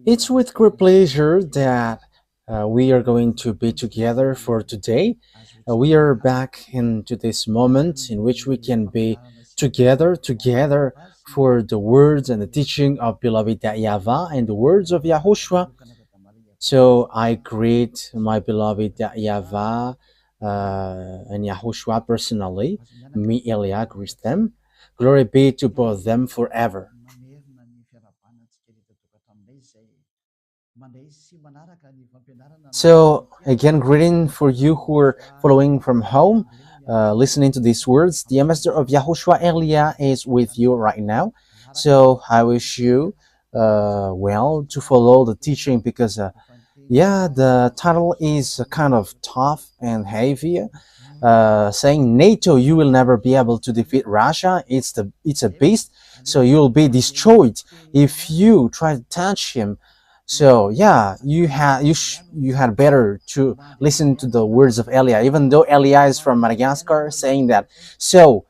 It's with great pleasure that we are going to be together for today. We are back into this moment in which we can be together for the words and the teaching of beloved YAHVAH and the words of YAHOSHUAH. So I greet my beloved YAHVAH and YAHOSHUAH personally. Me, Elia, greet them. Glory be to both them forever. So, again, greeting for you who are following from home, listening to these words. The ambassador of Yahushua Elia is with you right now. So, I wish you well to follow the teaching because, the title is kind of tough and heavy. Saying NATO, you will never be able to defeat Russia. It's a beast, so you will be destroyed if you try to touch him. So you had better to listen to the words of Elia, even though Elia is from Madagascar, saying that. So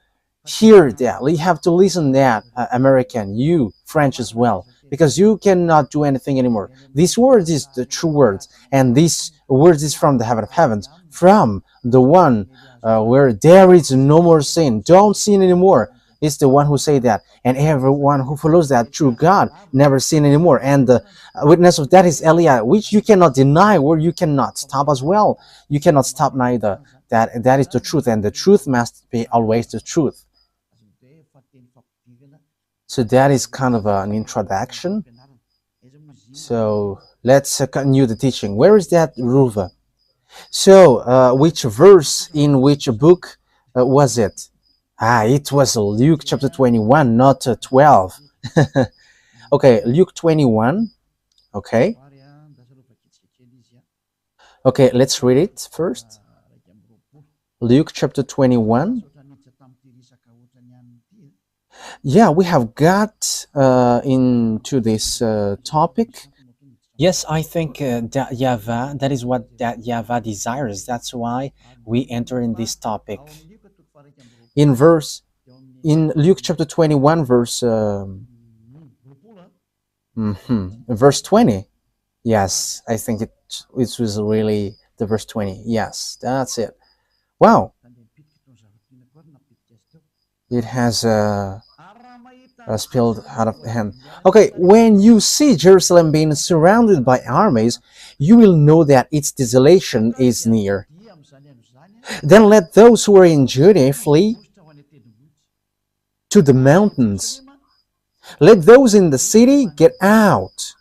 hear that you have to listen that American, you French as well, because you cannot do anything anymore. These words is the true words, and these words is from the heaven of heavens, from the one where there is no more sin. Don't sin anymore. It's the one who say that, and everyone who follows that true God never sin anymore. And the witness of that is Elia, which you cannot deny, or you cannot stop as well. You cannot stop neither. That is the truth, and the truth must be always the truth. So that is kind of an introduction. So let's continue the teaching. Where is that Ruva? So which verse in which book was it? It was Luke chapter 21, not 12. Okay, Luke 21. Okay. Okay, let's read it first. Luke chapter 21. Yeah, we have got into this topic. Yes, I think that YAHVAH, that is what that YAHVAH desires. That's why we enter in this topic. In Luke chapter 21, verse 20. Yes, I think it was really the verse 20. Yes, that's it. Wow. It has spilled out of hand. Okay, when you see Jerusalem being surrounded by armies, you will know that its desolation is near. Then let those who are in Judea flee to the mountains. Let those in the city get out.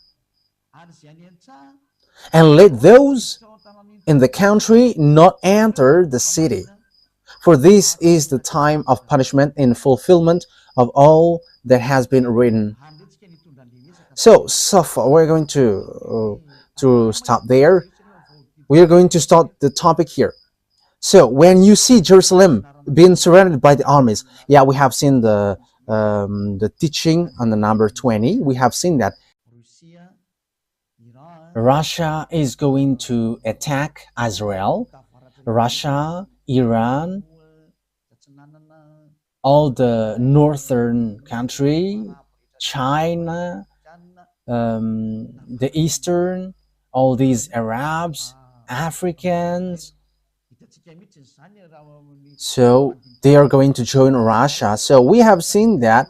And let those in the country not enter the city. For this is the time of punishment in fulfillment of all that has been written. So far, we're going to stop there. We are going to start the topic here. So when you see Jerusalem being surrounded by the armies, we have seen the teaching on the number 20. We have seen that Russia is going to attack Israel. Russia, Iran, all the northern country, China, the eastern, all these Arabs, Africans. So they are going to join Russia. So we have seen that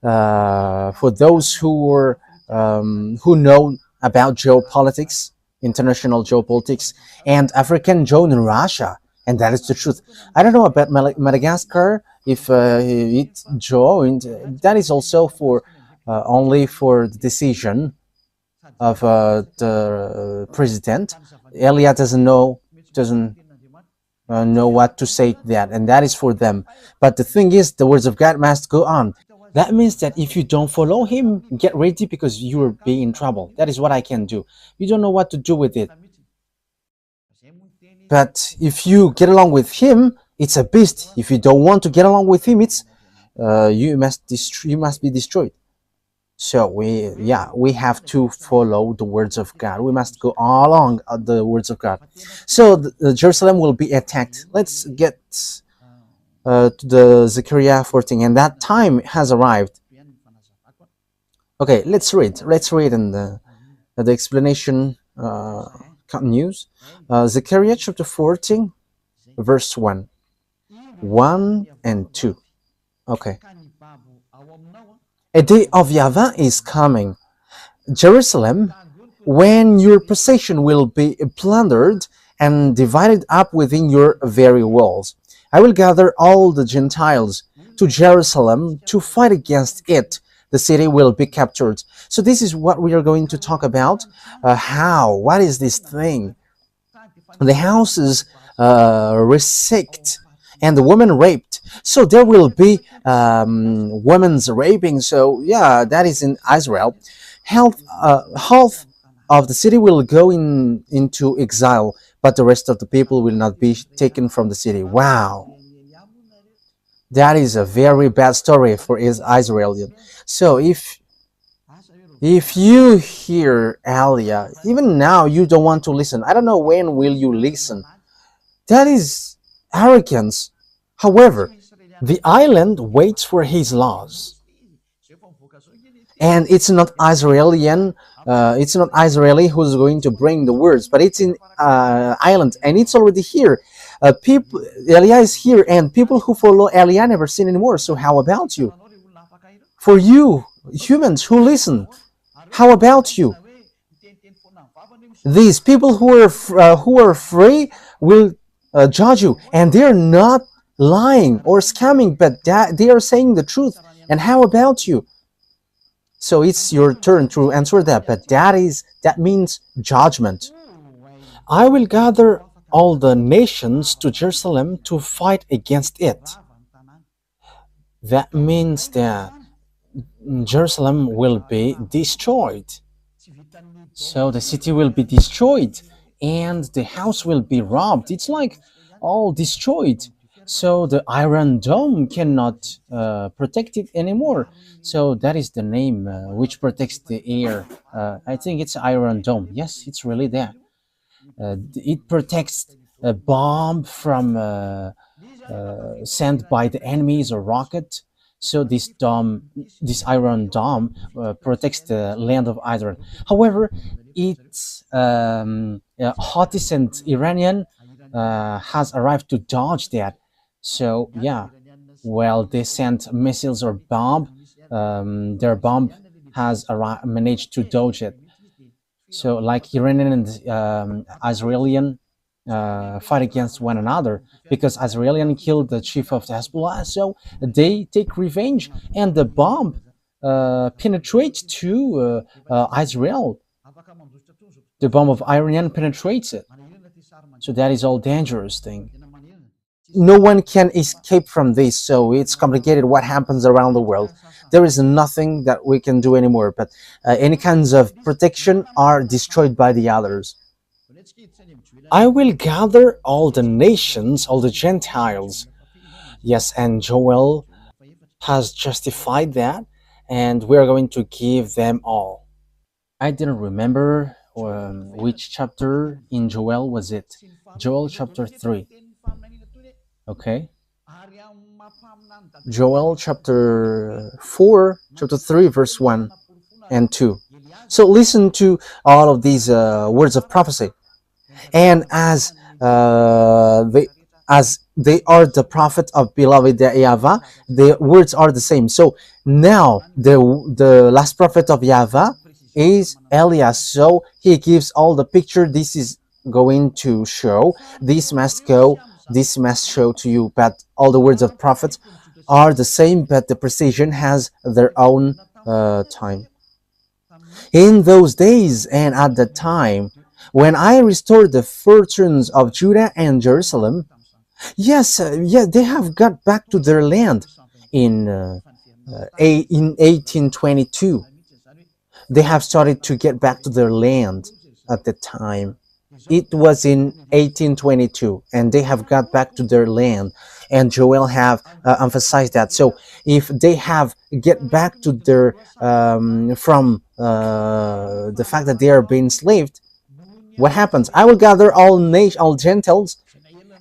for those who know about geopolitics, international geopolitics, and African join Russia, and that is the truth. I don't know about Madagascar, if it joined. That is also for only for the decision of the president. Elia doesn't know what to say that, and that is for them. But the thing is, the words of God must go on. That means that if you don't follow him, get ready because you will be in trouble. That is what I can do. You don't know what to do with it. But if you get along with him, it's a beast. If you don't want to get along with him, it's you must be destroyed. So we have to follow the words of God. We must go along the words of God. So Jerusalem will be attacked. Let's get to the Zechariah 14, and that time has arrived. Okay, let's read in the explanation continues. Zechariah chapter 14 verse 1 and 2. Okay. A day of YAHVAH is coming, Jerusalem, when your possession will be plundered and divided up within your very walls. I will gather all the Gentiles to Jerusalem to fight against it. The city will be captured. So this is what we are going to talk about. What is this thing? The houses resect and the woman raped. So there will be women's raping. So yeah, that is in Israel. Half of the city will go into exile, but the rest of the people will not be taken from the city. Wow, that is a very bad story for Israel. So if you hear Alia, even now you don't want to listen. I don't know when will you listen. That is arrogance. However, the island waits for his laws. And it's not Israeli who's going to bring the words, but it's in island, and it's already here. People, Elia is here, and people who follow Elia never sin anymore. So how about you? For you, humans who listen, how about you? These people who are free will judge you, and they're not lying or scamming, but they are saying the truth. And how about you? So it's your turn to answer that, but that means judgment. I will gather all the nations to Jerusalem to fight against it. That means that Jerusalem will be destroyed. So the city will be destroyed and the house will be robbed. It's like all destroyed. So the Iron Dome cannot protect it anymore. So that is the name which protects the air. I think it's Iron Dome. Yes, it's really that. It protects a bomb from sent by the enemies or rocket. So this Iron Dome protects the land of Israel. However, it's Houthis and Iranian has arrived to dodge that. So yeah, well, they sent missiles or bomb. Their bomb has managed to dodge it. So like Iranian and Israeli fight against one another because Israeli killed the chief of the Hezbollah, so they take revenge, and the bomb penetrates to Israel. The bomb of Iranian penetrates it. So that is all dangerous thing. No one can escape from this, so it's complicated what happens around the world. There is nothing that we can do anymore, but any kinds of protection are destroyed by the others. I will gather all the nations, all the Gentiles. Yes, and Joel has justified that, and we are going to give them all. I didn't remember which chapter in Joel was it. Joel chapter 3. Okay. Joel chapter 4, chapter 3, verse 1 and 2. So listen to all of these words of prophecy. And as they are the prophet of beloved YAHVAH, the words are the same. So now the last prophet of YAHVAH is Elias. So he gives all the picture. This is going to show. This must go. This must show to you. But all the words of prophets are the same, but the precision has their own time. In those days and at that time, when I restored the fortunes of Judah and Jerusalem, yes, they have got back to their land in 1822. They have started to get back to their land at the time. It was in 1822, and they have got back to their land. And Joel have emphasized that. So if they have get back to their from the fact that they are being enslaved, what happens? I will gather all Gentiles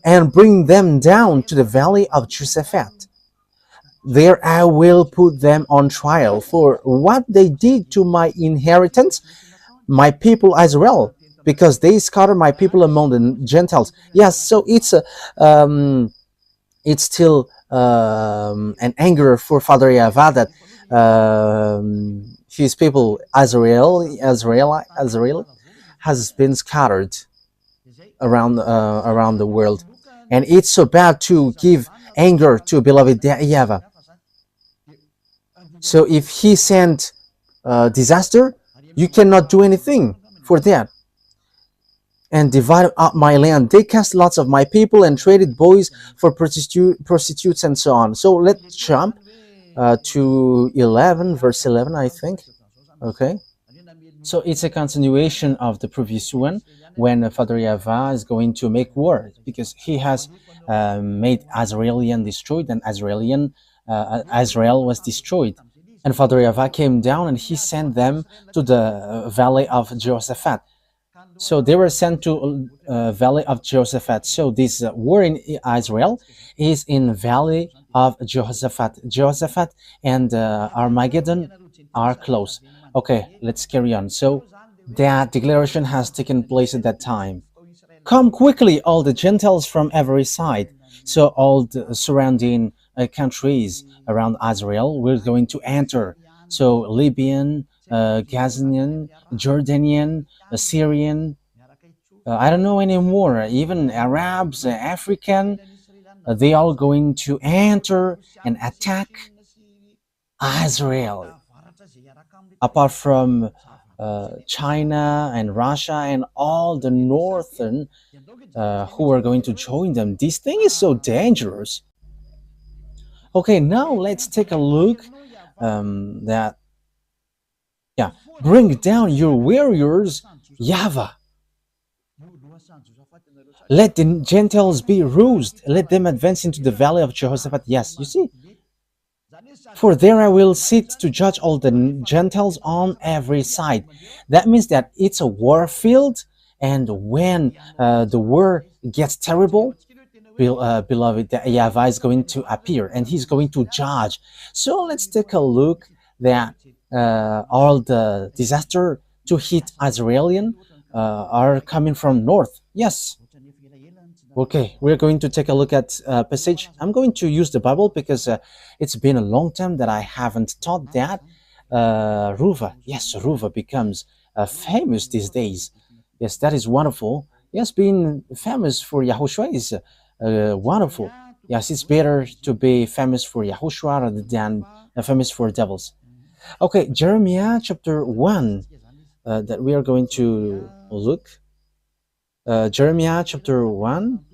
and bring them down to the valley of Josaphat. There I will put them on trial for what they did to my inheritance, my people Israel, because they scattered my people among the Gentiles. Yes, so it's still an anger for Father YAHVAH that his people Israel has been scattered around the world, and it's so bad to give anger to beloved YAHVAH. So if he sent disaster, you cannot do anything for that. And divided up my land. They cast lots of my people and traded boys for prostitutes and so on. So let's jump to 11, verse 11, I think. Okay. So it's a continuation of the previous one, when Father YAHVAH is going to make war, because he has made Israelian destroyed, and Israel was destroyed. And Father YAHVAH came down and he sent them to the valley of Jehoshaphat. So they were sent to valley of Jehoshaphat. So this war in Israel is in valley of Jehoshaphat. Jehoshaphat and Armageddon are close. Okay, let's carry on. So that declaration has taken place at that time. Come quickly, all the Gentiles from every side. So all the surrounding countries around Israel were going to enter. So Libyan, Gazanian, Jordanian, Syrian, I don't know anymore, even Arabs, African, they are going to enter and attack Israel. Apart from China and Russia and all the northern who are going to join them. This thing is so dangerous. Okay, now let's take a look that, yeah, bring down your warriors, YAHVAH. Let the Gentiles be roused. Let them advance into the valley of Jehoshaphat. Yes, you see. For there I will sit to judge all the Gentiles on every side. That means that it's a war field, and when the war gets terrible, beloved, YAHVAH is going to appear and he's going to judge. So let's take a look that all the disaster to hit Israelian are coming from north. Yes. Okay, we're going to take a look at passage. I'm going to use the Bible because it's been a long time that I haven't taught that. Ruva, yes, Ruva becomes famous these days. Yes, that is wonderful. Yes, being famous for YAHOSHUAH is wonderful. Yes, it's better to be famous for YAHOSHUAH rather than famous for devils. Okay, Jeremiah chapter 1 that we are going to look. Jeremiah chapter 1,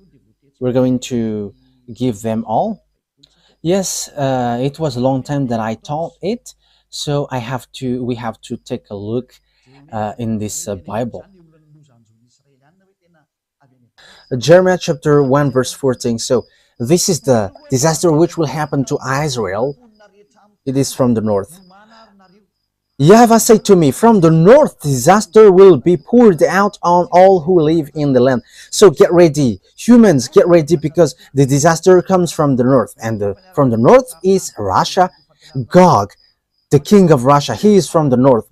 we're going to give them all. Yes, it was a long time that I taught it, so we have to take a look in this Bible. Jeremiah chapter 1 verse 14. So this is the disaster which will happen to Israel. It is from the north. YAHVAH said to me, from the north disaster will be poured out on all who live in the land. So get ready, humans, get ready, because the disaster comes from the north, and from the north is Russia. Gog, the king of Russia, he is from the north.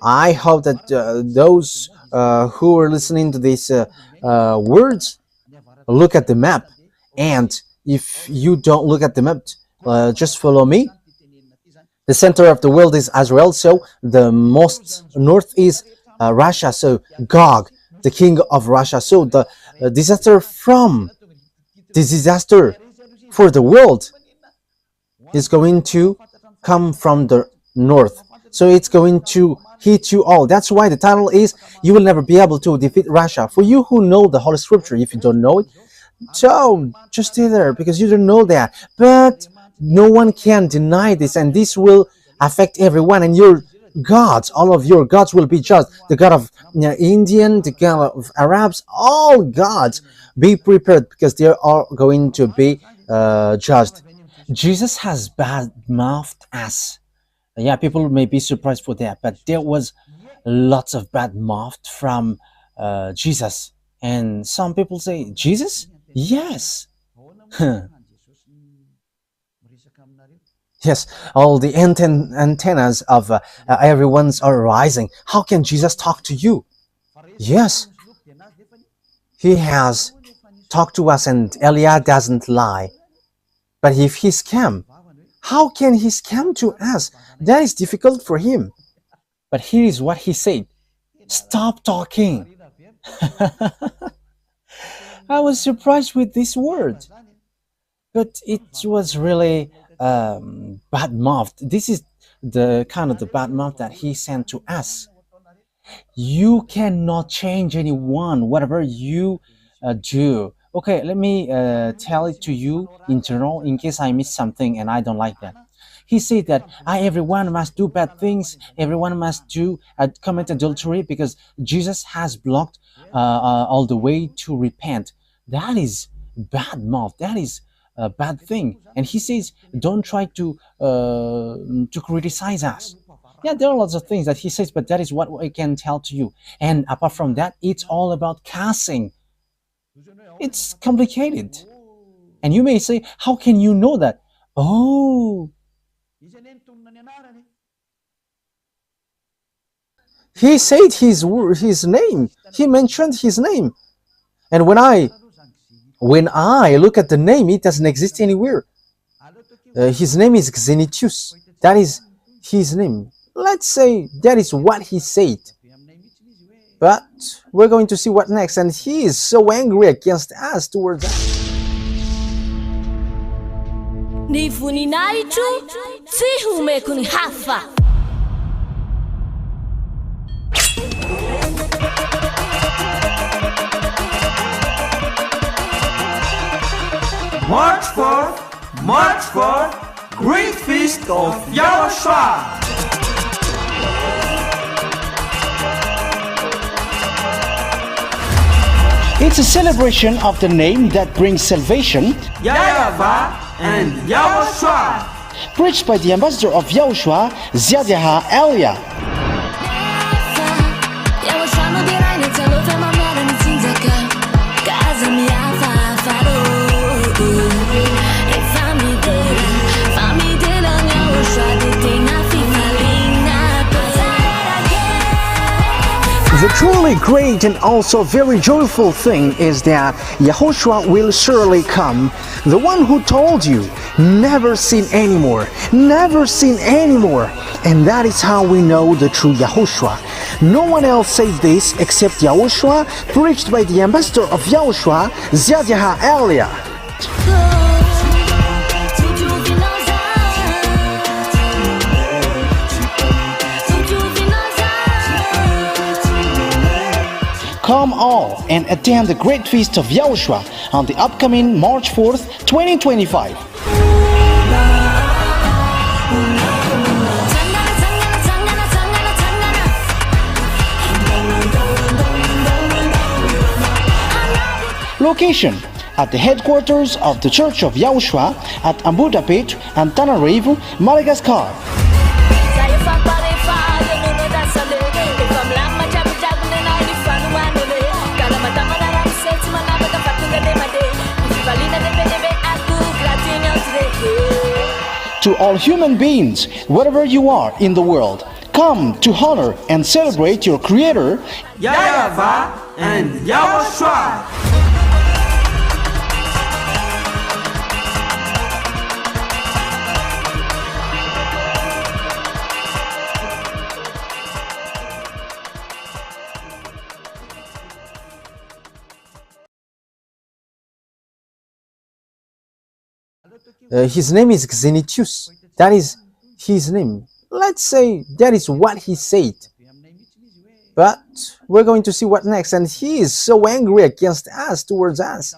I hope that those who are listening to these words look at the map, and if you don't look at the map, just follow me. The center of the world is Israel, so the most north is Russia, so Gog, the king of Russia. So the disaster for the world is going to come from the north. So it's going to hit you all. That's why the title is, you will never be able to defeat Russia. For you who know the Holy Scripture, if you don't know it, so just stay there because you don't know that. But no one can deny this, and this will affect everyone, and your gods, all of your gods will be judged. The God of Indian, the God of Arabs, all gods, be prepared because they are going to be judged. Jesus has bad-mouthed us. Yeah, people may be surprised for that, but there was lots of bad mouth from Jesus. And some people say, Jesus? Yes. Yes, all the antennas of everyone's are rising. How can Jesus talk to you? Yes, he has talked to us, and Elia doesn't lie. But if he scam, how can he scam to us? That is difficult for him. But here is what he said: stop talking. I was surprised with this word, but it was really bad mouth. This is the kind of the bad mouth that he sent to us. You cannot change anyone, whatever you do. Okay, let me tell it to you in general in case I miss something and I don't like that. He said that everyone must do bad things, everyone must do commit adultery because Jesus has blocked all the way to repent. That is bad mouth. That is a bad thing. And he says, don't try to criticize us. Yeah, there are lots of things that he says, but that is what I can tell to you. And apart from that, it's all about cussing. It's complicated. And you may say, how can you know that? Oh, he said his name. He mentioned his name. And when I look at the name, it doesn't exist anywhere. His name is Xenitius. That is his name. Let's say that is what he said. But we're going to see what next. And he is so angry against us towards us. Ny voninahitro tsy homeko ny hafa. March 4th, Great Feast of YAHOSHUAH. It's a celebration of the name that brings salvation, YAHVAH and YAHOSHUAH. preached by the ambassador of YAHOSHUAH, YAH. The truly great and also very joyful thing is that YAHOSHUAH will surely come. The one who told you, never sin anymore, never sin anymore. And that is how we know the true YAHOSHUAH. No one else said this except YAHOSHUAH, preached by the ambassador of YAHOSHUAH, YAH. Come all and attend the Great Feast of YAHOSHUAH on the upcoming March 4th, 2025. Location: at the headquarters of the Church of YAHOSHUAH at Ambudapet and Tananarivo, Madagascar. To all human beings, wherever you are in the world, come to honor and celebrate your Creator, YAHVAH and YAHOSHUAH. His name is Xenitius. That is his name. Let's say that is what he said. But we're going to see what next. And he is so angry against us, towards us.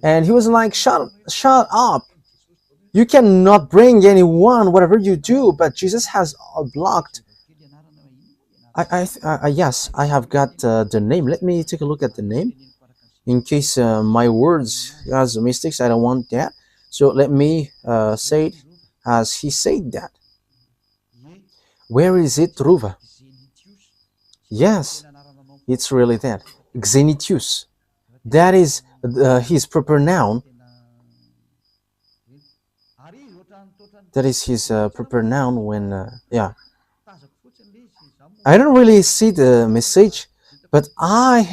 And he was like, shut up. You cannot bring anyone, whatever you do, but Jesus has blocked. Yes, I have got the name. Let me take a look at the name. In case my words has mistakes, I don't want that. So let me say it as he said that. Where is it, Ruva? Yes, it's really that. Xenitius. That is his proper noun. That is his proper noun when, yeah. I don't really see the message, but I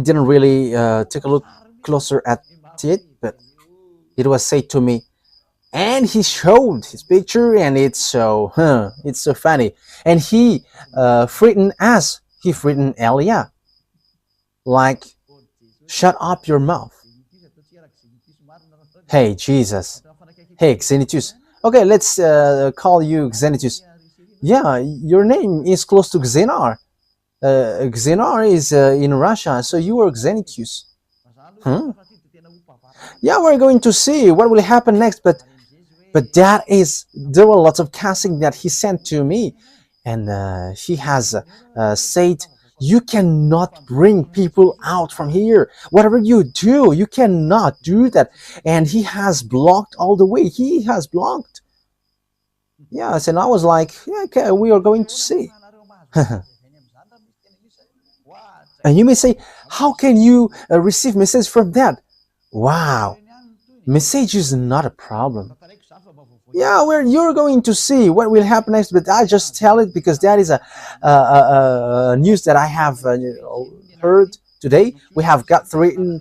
didn't really take a look closer at it, but it was said to me, and he showed his picture, and it's so funny. And he written Elia, like, shut up your mouth. Hey, Jesus. Hey, Xenitus. Okay, let's call you Xenitus. Yeah, your name is close to Xenar. Xenar is in Russia, so you are Xenitus. Hmm? Yeah, we're going to see what will happen next, but there were lots of casting that he sent to me, and he has said, you cannot bring people out from here. Whatever you do, you cannot do that. And he has blocked all the way. He has blocked. Yes, and I was like, yeah, okay, we are going to see. And you may say, how can you receive message from that? Wow, message is not a problem. Yeah, you're going to see what will happen next, but I just tell it because that is a news that I have heard today. We have got written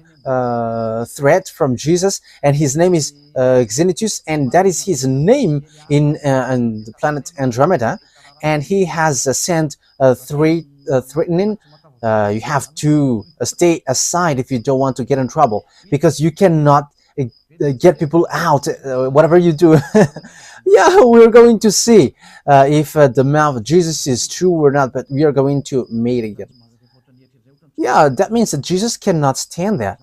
threat from Jesus, and his name is Xenitus, and that is his name in the planet Andromeda, and he has sent threatening. You have to stay aside if you don't want to get in trouble, because you cannot get people out, whatever you do. Yeah, we're going to see if the mouth of Jesus is true or not, but we are going to meet again. Yeah, that means that Jesus cannot stand that.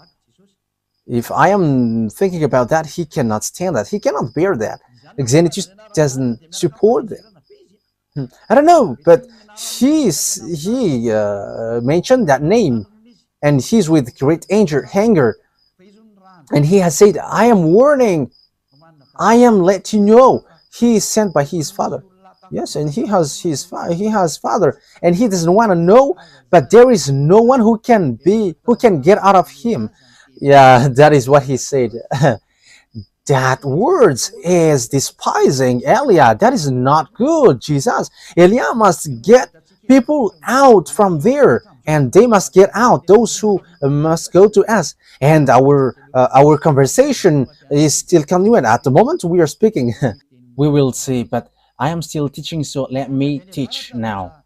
If I am thinking about that, he cannot stand that. He cannot bear that. Xenitus doesn't support that. I don't know, but he mentioned that name, and he's with great anger. And he has said, I am warning, I am letting you know. He is sent by his father. Yes, and he has father, and he doesn't want to know, but there is no one who can get out of him. Yeah, that is what he said. That words is despising Elia. That is not good, Jesus. Elia must get people out from there, and they must get out, those who must go to us. And our conversation is still continuing. At the moment we are speaking. We will see, but I am still teaching, so let me teach now.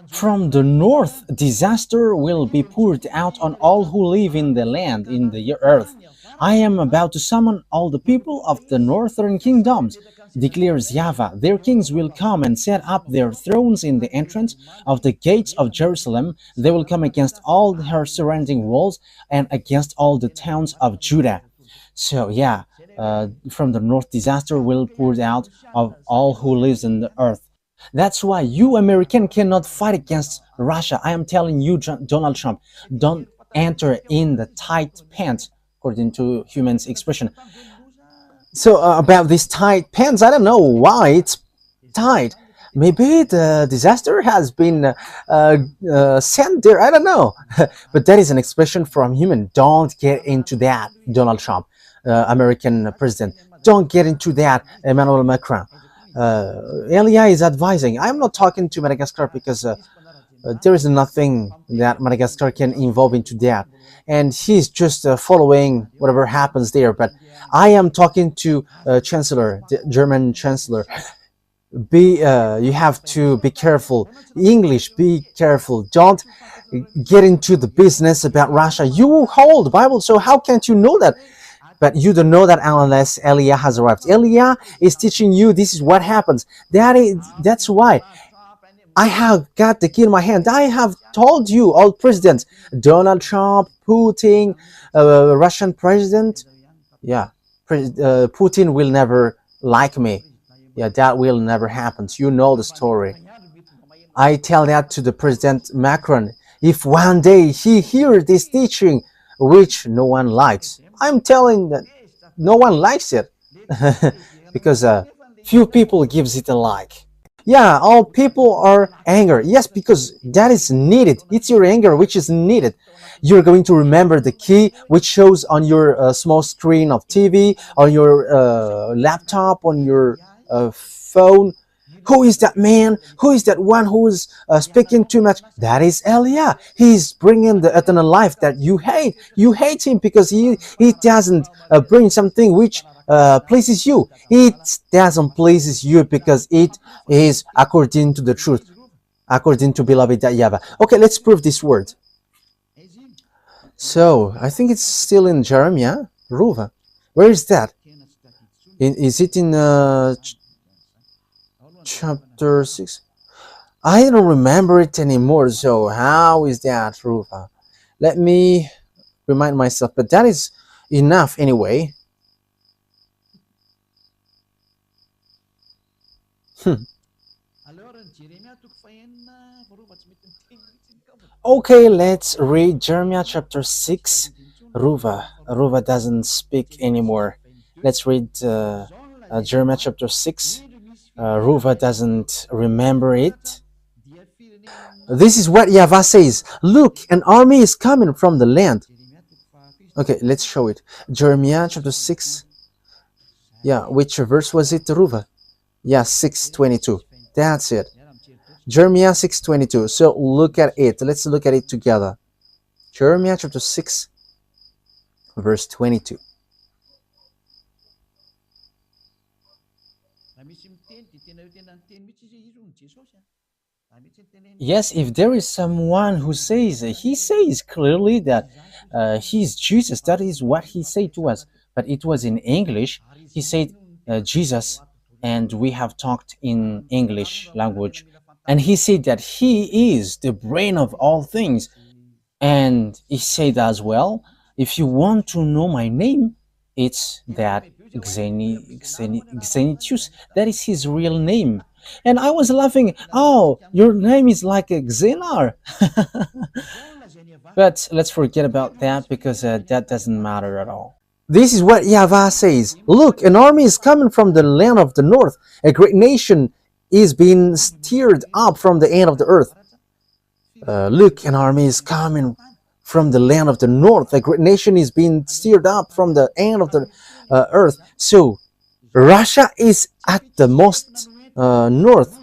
From the north, disaster will be poured out on all who live in the land, in the earth. I am about to summon all the people of the northern kingdoms, declares YAHVAH. Their kings will come and set up their thrones in the entrance of the gates of Jerusalem. They will come against all her surrounding walls and against all the towns of Judah. So yeah, from the north, disaster will pour out of all who lives in the earth. That's why you American cannot fight against Russia. I am telling you, Donald Trump, don't enter in the tight pants, according to humans' expression. So about these tight pants, I don't know why it's tight. Maybe the disaster has been sent there. I don't know. But that is an expression from human. Don't get into that, Donald Trump, American president. Don't get into that, Emmanuel Macron. Elia is advising. I'm not talking to Madagascar because there is nothing that Madagascar can involve into that, and he's just following whatever happens there. But I am talking to Chancellor, the German Chancellor. You have to be careful. English, be careful. Don't get into the business about Russia. You hold Bible, so how can't you know that? But you don't know that unless Elia has arrived. Elia is teaching you this is what happens. That's why I have got the key in my hand. I have told you, all presidents, Donald Trump, Putin, Russian president. Yeah, Putin will never like me. Yeah, that will never happen. You know the story. I tell that to the President Macron. If one day he hears this teaching, which no one likes, I'm telling that no one likes it because few people gives it a like. Yeah, all people are angry. Yes, because that is needed. It's your anger which is needed. You're going to remember the key which shows on your small screen of TV, on your laptop, on your phone. Who is that man? Who is that one who is speaking too much? That is Elia. He's bringing the eternal life that you hate. You hate him because he doesn't bring something which pleases you. It doesn't pleases you because it is according to the truth, according to beloved YAHVAH. Okay, let's prove this word. So I think it's still in Jeremiah. Ruva. Where is that? Is it in chapter 6? I don't remember it anymore. So how is that, Ruva? Let me remind myself. But that is enough anyway. Okay, let's read Jeremiah chapter 6. Ruva doesn't speak anymore. Let's read Jeremiah chapter 6. Ruva doesn't remember it. This is what YAHVAH says. Look, an army is coming from the land. Okay, let's show it. Jeremiah chapter 6. Yeah, which verse was it, Ruva? Yeah, 6:22. That's it. Jeremiah 6:22. So look at it. Let's look at it together. Jeremiah chapter 6, verse 22. Yes, if there is someone who says, he says clearly that he's Jesus. That is what he said to us. But it was in English. He said Jesus, and we have talked in English language. And he said that he is the brain of all things. And he said as well, if you want to know my name, it's that Xenitius. That is his real name. And I was laughing, oh, your name is like a Xenar. But let's forget about that because that doesn't matter at all. This is what YAHVAH says. Look, an army is coming from the land of the north. A great nation is being stirred up from the end of the earth. Look, an army is coming from the land of the north. A great nation is being stirred up from the end of the earth. So Russia is at the most north.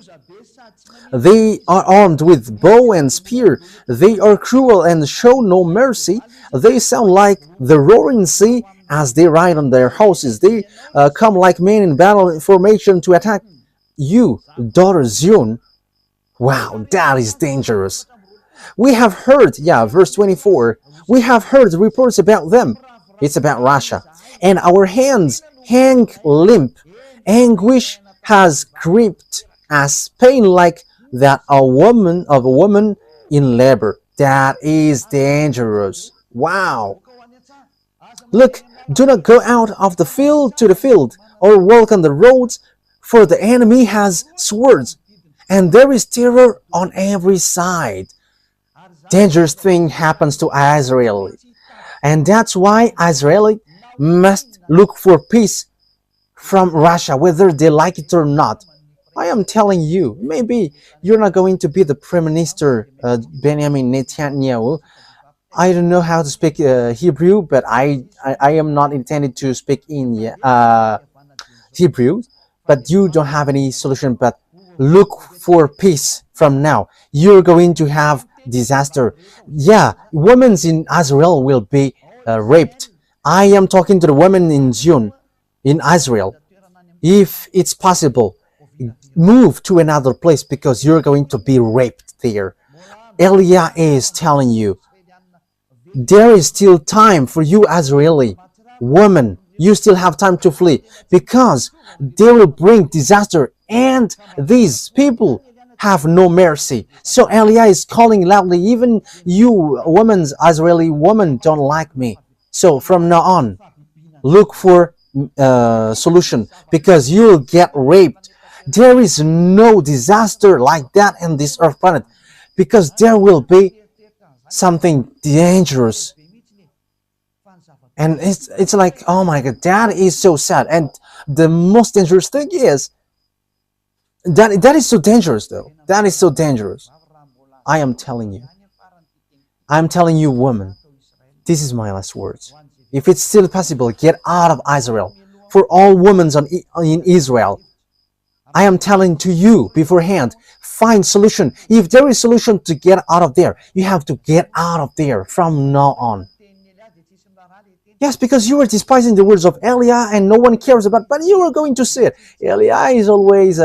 They are armed with bow and spear. They are cruel and show no mercy. They sound like the roaring sea as they ride on their horses. They come like men in battle formation to attack you, daughter Zion. Wow, that is dangerous. We have heard, verse 24, we have heard reports about them. It's about Russia. And our hands hang limp. Anguish has gripped us, pain like that of a woman in labor. That is dangerous. Wow. Look, do not go out of the field to the field, or walk on the roads, for the enemy has swords, and there is terror on every side. Dangerous thing happens to Israel, and that's why Israel must look for peace from Russia, whether they like it or not. I am telling you, maybe you're not going to be the Prime Minister Benjamin Netanyahu. I don't know how to speak Hebrew, but I am not intended to speak in Hebrew. But you don't have any solution but look for peace from now. You're going to have disaster. Yeah, women in Israel will be raped. I am talking to the women in Zion, in Israel. If it's possible, move to another place because you're going to be raped there. Elia is telling you, there is still time for you, Israeli woman. You still have time to flee because they will bring disaster and these people have no mercy. So Elia is calling loudly, even you women, Israeli woman, don't like me. So from now on, look for solution because you'll get raped. There is no disaster like that in this earth planet because there will be something dangerous. And it's like, oh my God, that is so sad. And the most dangerous thing is That is so dangerous, though. That is so dangerous. I am telling you. I'm telling you, woman. This is my last words. If it's still possible, get out of Israel. For all women in Israel, I am telling to you beforehand, find solution. If there is solution to get out of there, you have to get out of there from now on. Yes, because you are despising the words of Eliah and no one cares about, but you are going to say it. Eliah is always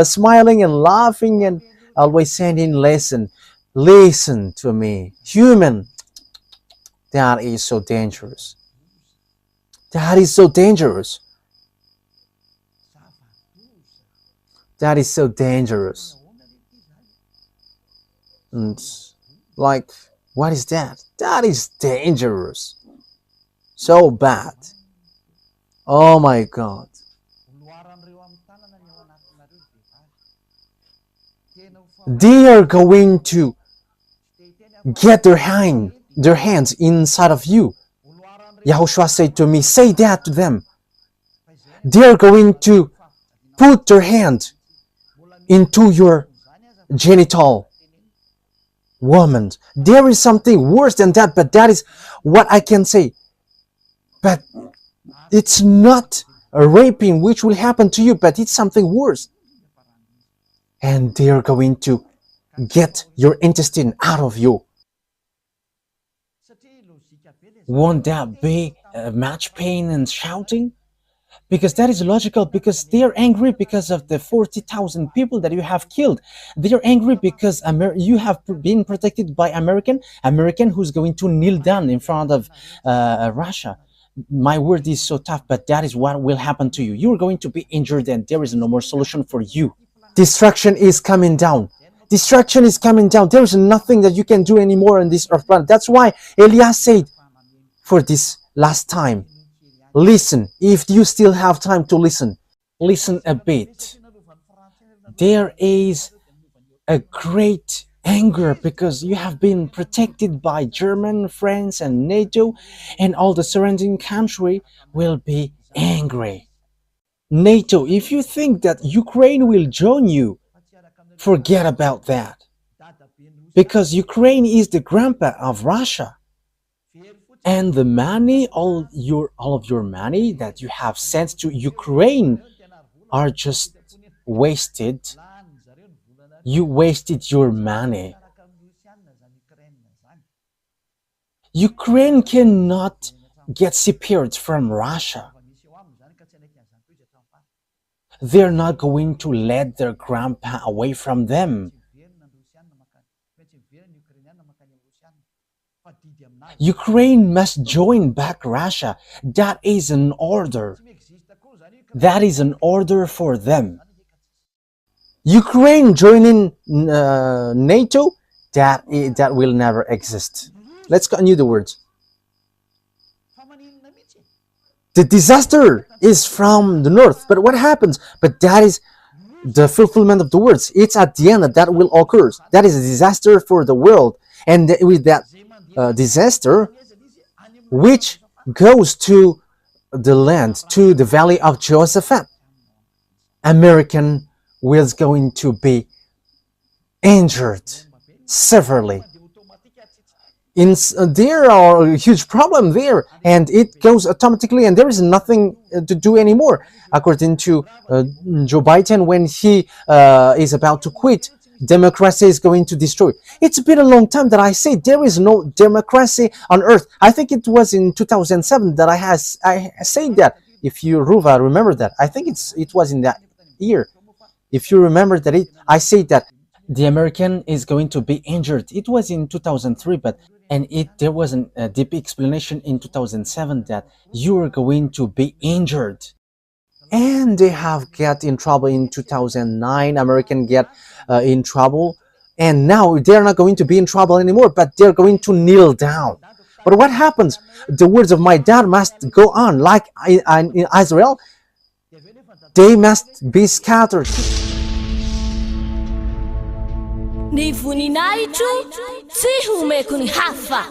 smiling and laughing and always saying, listen to me. Human, that is so dangerous. That is so dangerous. That is so dangerous. And like, what is that? That is dangerous. So bad. Oh my God. They are going to get their hands inside of you. YAHOSHUAH said to me, say that to them. They are going to put their hand into your genital. Woman, there is something worse than that, but that is what I can say. But it's not a raping which will happen to you, but it's something worse. And they are going to get your intestine out of you. Won't that be much pain and shouting? Because that is logical, because they are angry because of the 40,000 people that you have killed. They are angry because you have been protected by American who's going to kneel down in front of Russia. My word is so tough, but that is what will happen to you. You're going to be injured and there is no more solution for you. Destruction is coming down. Destruction is coming down. There is nothing that you can do anymore on this earth planet. That's why Elias said, for this last time, listen. If you still have time to listen, listen a bit. There is a great anger because you have been protected by Germany, France, and NATO, and all the surrounding country will be angry. NATO, if you think that Ukraine will join you, forget about that. Because Ukraine is the grandpa of Russia. And the money, all of your money that you have sent to Ukraine are just wasted. You wasted your money. Ukraine cannot get separated from Russia. They're not going to let their grandpa away from them. Ukraine must join back Russia. That is an order. That is an order for them. Ukraine joining NATO, that will never exist. Let's continue the words. The disaster is from the north, but what happens? But that is the fulfillment of the words. It's at the end that will occur. That is a disaster for the world. And with that disaster, which goes to the land, to the valley of Jehoshaphat, American was going to be injured severely. There are a huge problem there, and it goes automatically, and there is nothing to do anymore. According to Joe Biden, when he is about to quit, democracy is going to destroy. It's been a long time that I say there is no democracy on earth. I think it was in 2007 that I said that. If you, Ruva, remember that. I think it was in that year. If you remember that, I said that the American is going to be injured. It was in 2003, there was a deep explanation in 2007 that you are going to be injured. And they have get in trouble in 2009. American get in trouble, and now they're not going to be in trouble anymore, but they're going to kneel down. But what happens? The words of my dad must go on. Like in Israel, they must be scattered. Ni voninahitro tsy homeko ny hafa.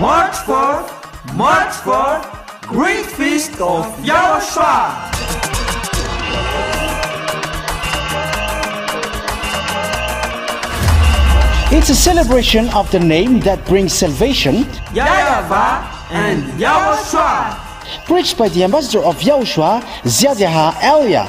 March for, great feast of YAHOSHUAH. It's a celebration of the name that brings salvation, YAHVAH and YAHOSHUAH. preached by the ambassador of YAHOSHUAH, YAH.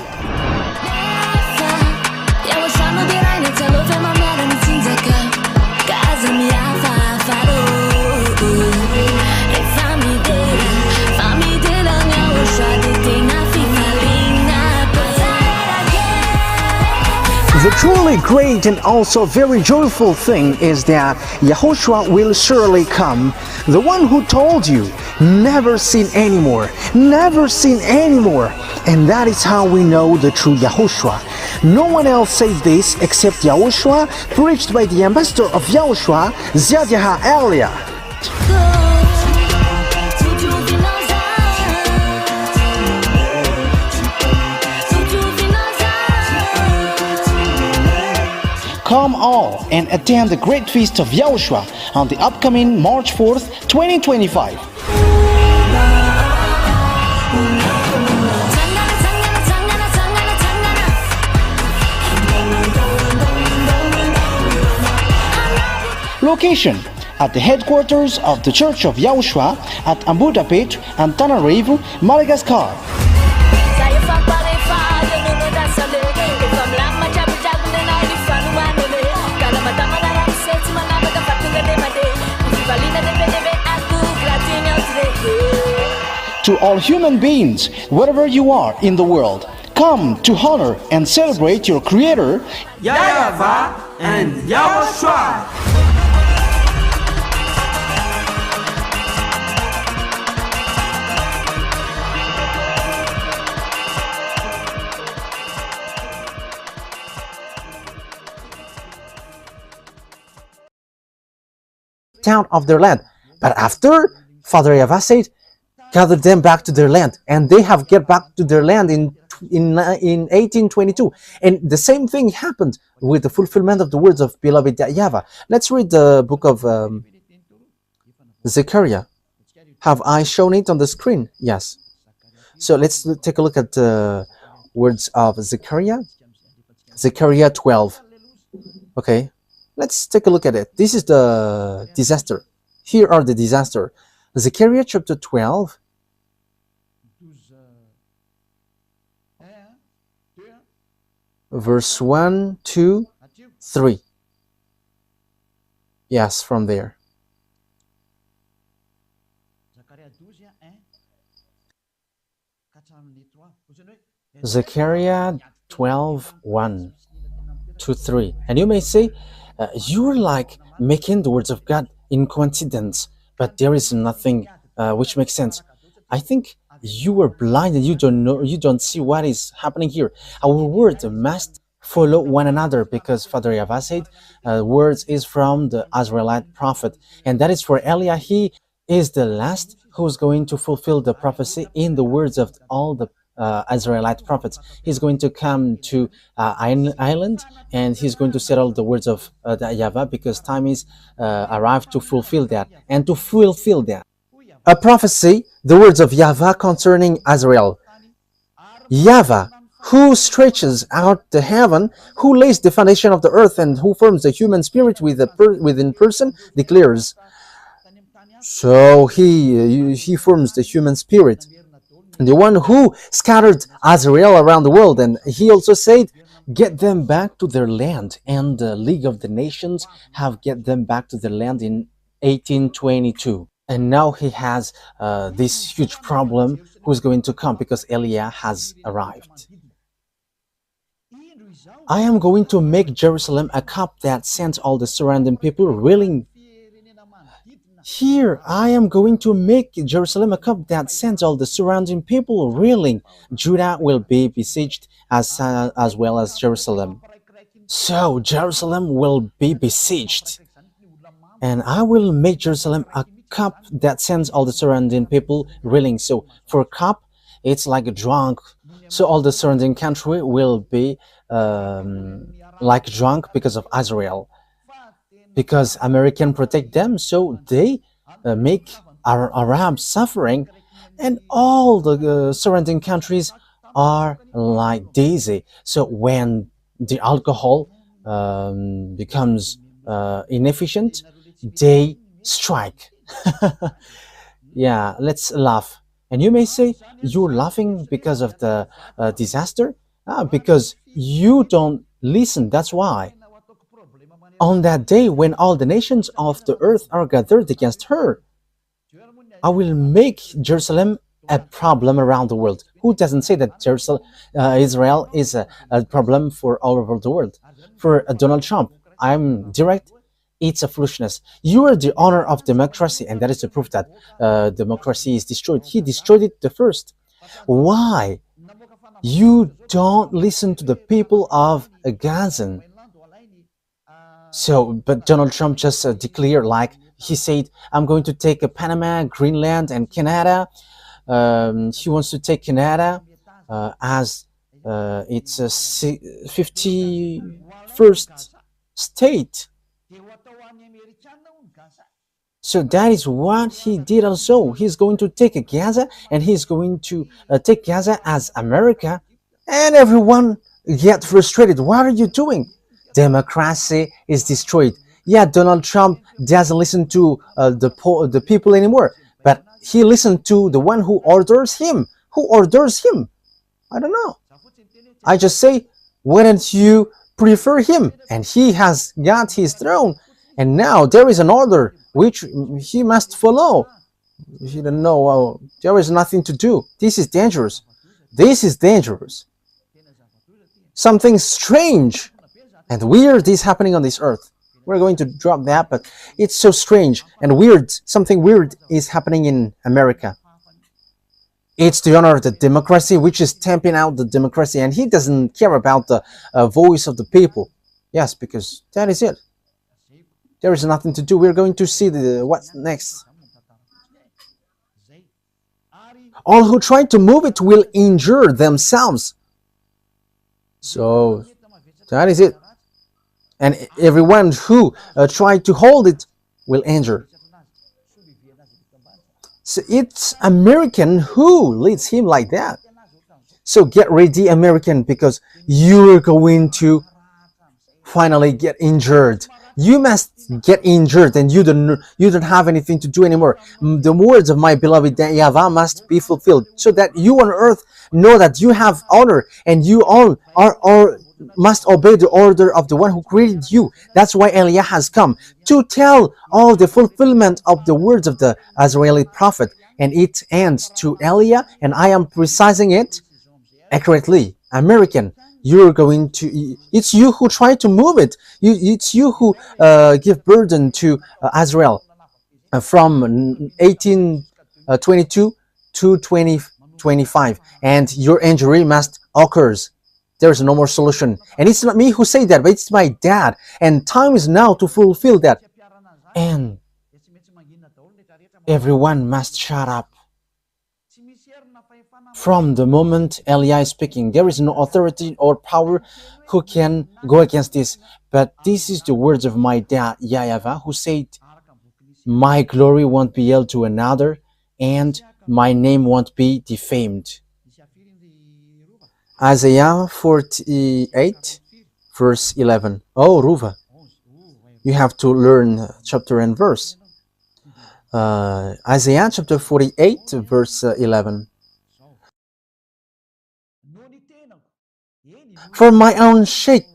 The truly great and also very joyful thing is that YAHOSHUAH will surely come. The one who told you, never seen anymore, never seen anymore. And that is how we know the true YAHOSHUAH. No one else says this except YAHOSHUAH, preached by the ambassador of YAHOSHUAH, YAH. Come all and attend the great feast of YAHOSHUAH on the upcoming March 4th, 2025. Location at the headquarters of the Church of YAHOSHUAH at Ambudapet, Antananarivo, Madagascar. To all human beings, wherever you are in the world, come to honor and celebrate your Creator, YAHVAH and YAHOSHUAH. Down of their land. But after, Father YAHVAH said, gather them back to their land, and they have get back to their land in 1822. And the same thing happened with the fulfillment of the words of beloved YAHVAH. Let's read the book of Zechariah. Have I shown it on the screen? Yes. So let's take a look at the words of Zechariah. Zechariah 12. Okay, let's take a look at it. This is the disaster. Here are the disaster. Zechariah chapter 12. Verse 1, 2, 3. Yes, from there. Zechariah 12, 1 to 3. And you may say, you're like making the words of God in coincidence, but there is nothing which makes sense. I think you are blind and you don't know, you don't see what is happening here. Our words must follow one another, because Father YAHVAH said words is from the Israelite prophet, and that is for Eliah. He is the last who's going to fulfill the prophecy in the words of all the Israelite prophets. He's going to come to island, and he's going to settle the words of the YAHVAH, because time is arrived to fulfill that, and to fulfill that. A prophecy, the words of YAHVAH concerning Israel. YAHVAH, who stretches out the heaven, who lays the foundation of the earth, and who forms the human spirit within person, declares. So he forms the human spirit, the one who scattered Israel around the world. And he also said, get them back to their land. And the League of the Nations have get them back to their land in 1822. And now he has this huge problem who's going to come, because Eliah has arrived. I am going to make Jerusalem a cup that sends all the surrounding people reeling. Here, I am going to make Jerusalem a cup that sends all the surrounding people reeling. Judah will be besieged as well as Jerusalem. So Jerusalem will be besieged. And I will make Jerusalem a cup that sends all the surrounding people reeling. So for cup, it's like a drunk. So all the surrounding country will be like drunk because of Israel. Because American protect them, so they make our Arabs suffering, and all the surrounding countries are like daisy. So when the alcohol becomes inefficient, they strike. Yeah, let's laugh. And you may say, you're laughing because of the disaster? Because you don't listen, that's why. On that day when all the nations of the earth are gathered against her, I will make Jerusalem a problem around the world. Who doesn't say that Israel is a problem for all over the world? For Donald Trump, I'm direct. It's a foolishness. You are the honor of democracy, and that is the proof that democracy is destroyed. He destroyed it the first. Why? You don't listen to the people of Gaza. So, but Donald Trump just declared, like he said, I'm going to take Panama, Greenland, and Canada. He wants to take Canada as its 51st state. So that is what he did also. He's going to take Gaza, and he's going to take Gaza as America, and everyone get frustrated. What are you doing? Democracy is destroyed. Yeah, Donald Trump doesn't listen to the people anymore, but he listened to the one who orders him. Who orders him? I don't know. I just say, wouldn't you prefer him? And he has got his throne, and now there is an order which he must follow. He don't know. There is nothing to do. This is dangerous. This is dangerous. Something strange and weird is happening on this earth. We're going to drop that, but it's so strange and weird. Something weird is happening in America. It's the honor of the democracy, which is stamping out the democracy, and he doesn't care about the voice of the people. Yes, because that is it. There is nothing to do. We're going to see what's next. All who try to move it will injure themselves. So that is it. And everyone who tried to hold it will injure. So it's American who leads him like that. So get ready, American, because you're going to finally get injured. You must get injured, and you don't have anything to do anymore. The words of my beloved YAHVAH must be fulfilled, so that you on earth know that you have honor, and you all must obey the order of the one who created you. That's why Eliah has come to tell all the fulfillment of the words of the Israeli prophet, and it ends to Eliah, and I am precising it accurately. American, you're going to, it's you who try to move it. It's you who give burden to Israel from 1822 to 2025, and your injury must occurs. There's no more solution. And it's not me who say that, but it's my dad. And time is now to fulfill that. And everyone must shut up. From the moment Eliah is speaking, there is no authority or power who can go against this. But this is the words of my dad, YAHVAH, who said, my glory won't be held to another, and my name won't be defamed. Isaiah 48, verse 11. Oh, Ruva, you have to learn chapter and verse. Isaiah chapter 48, verse 11. For my own sake,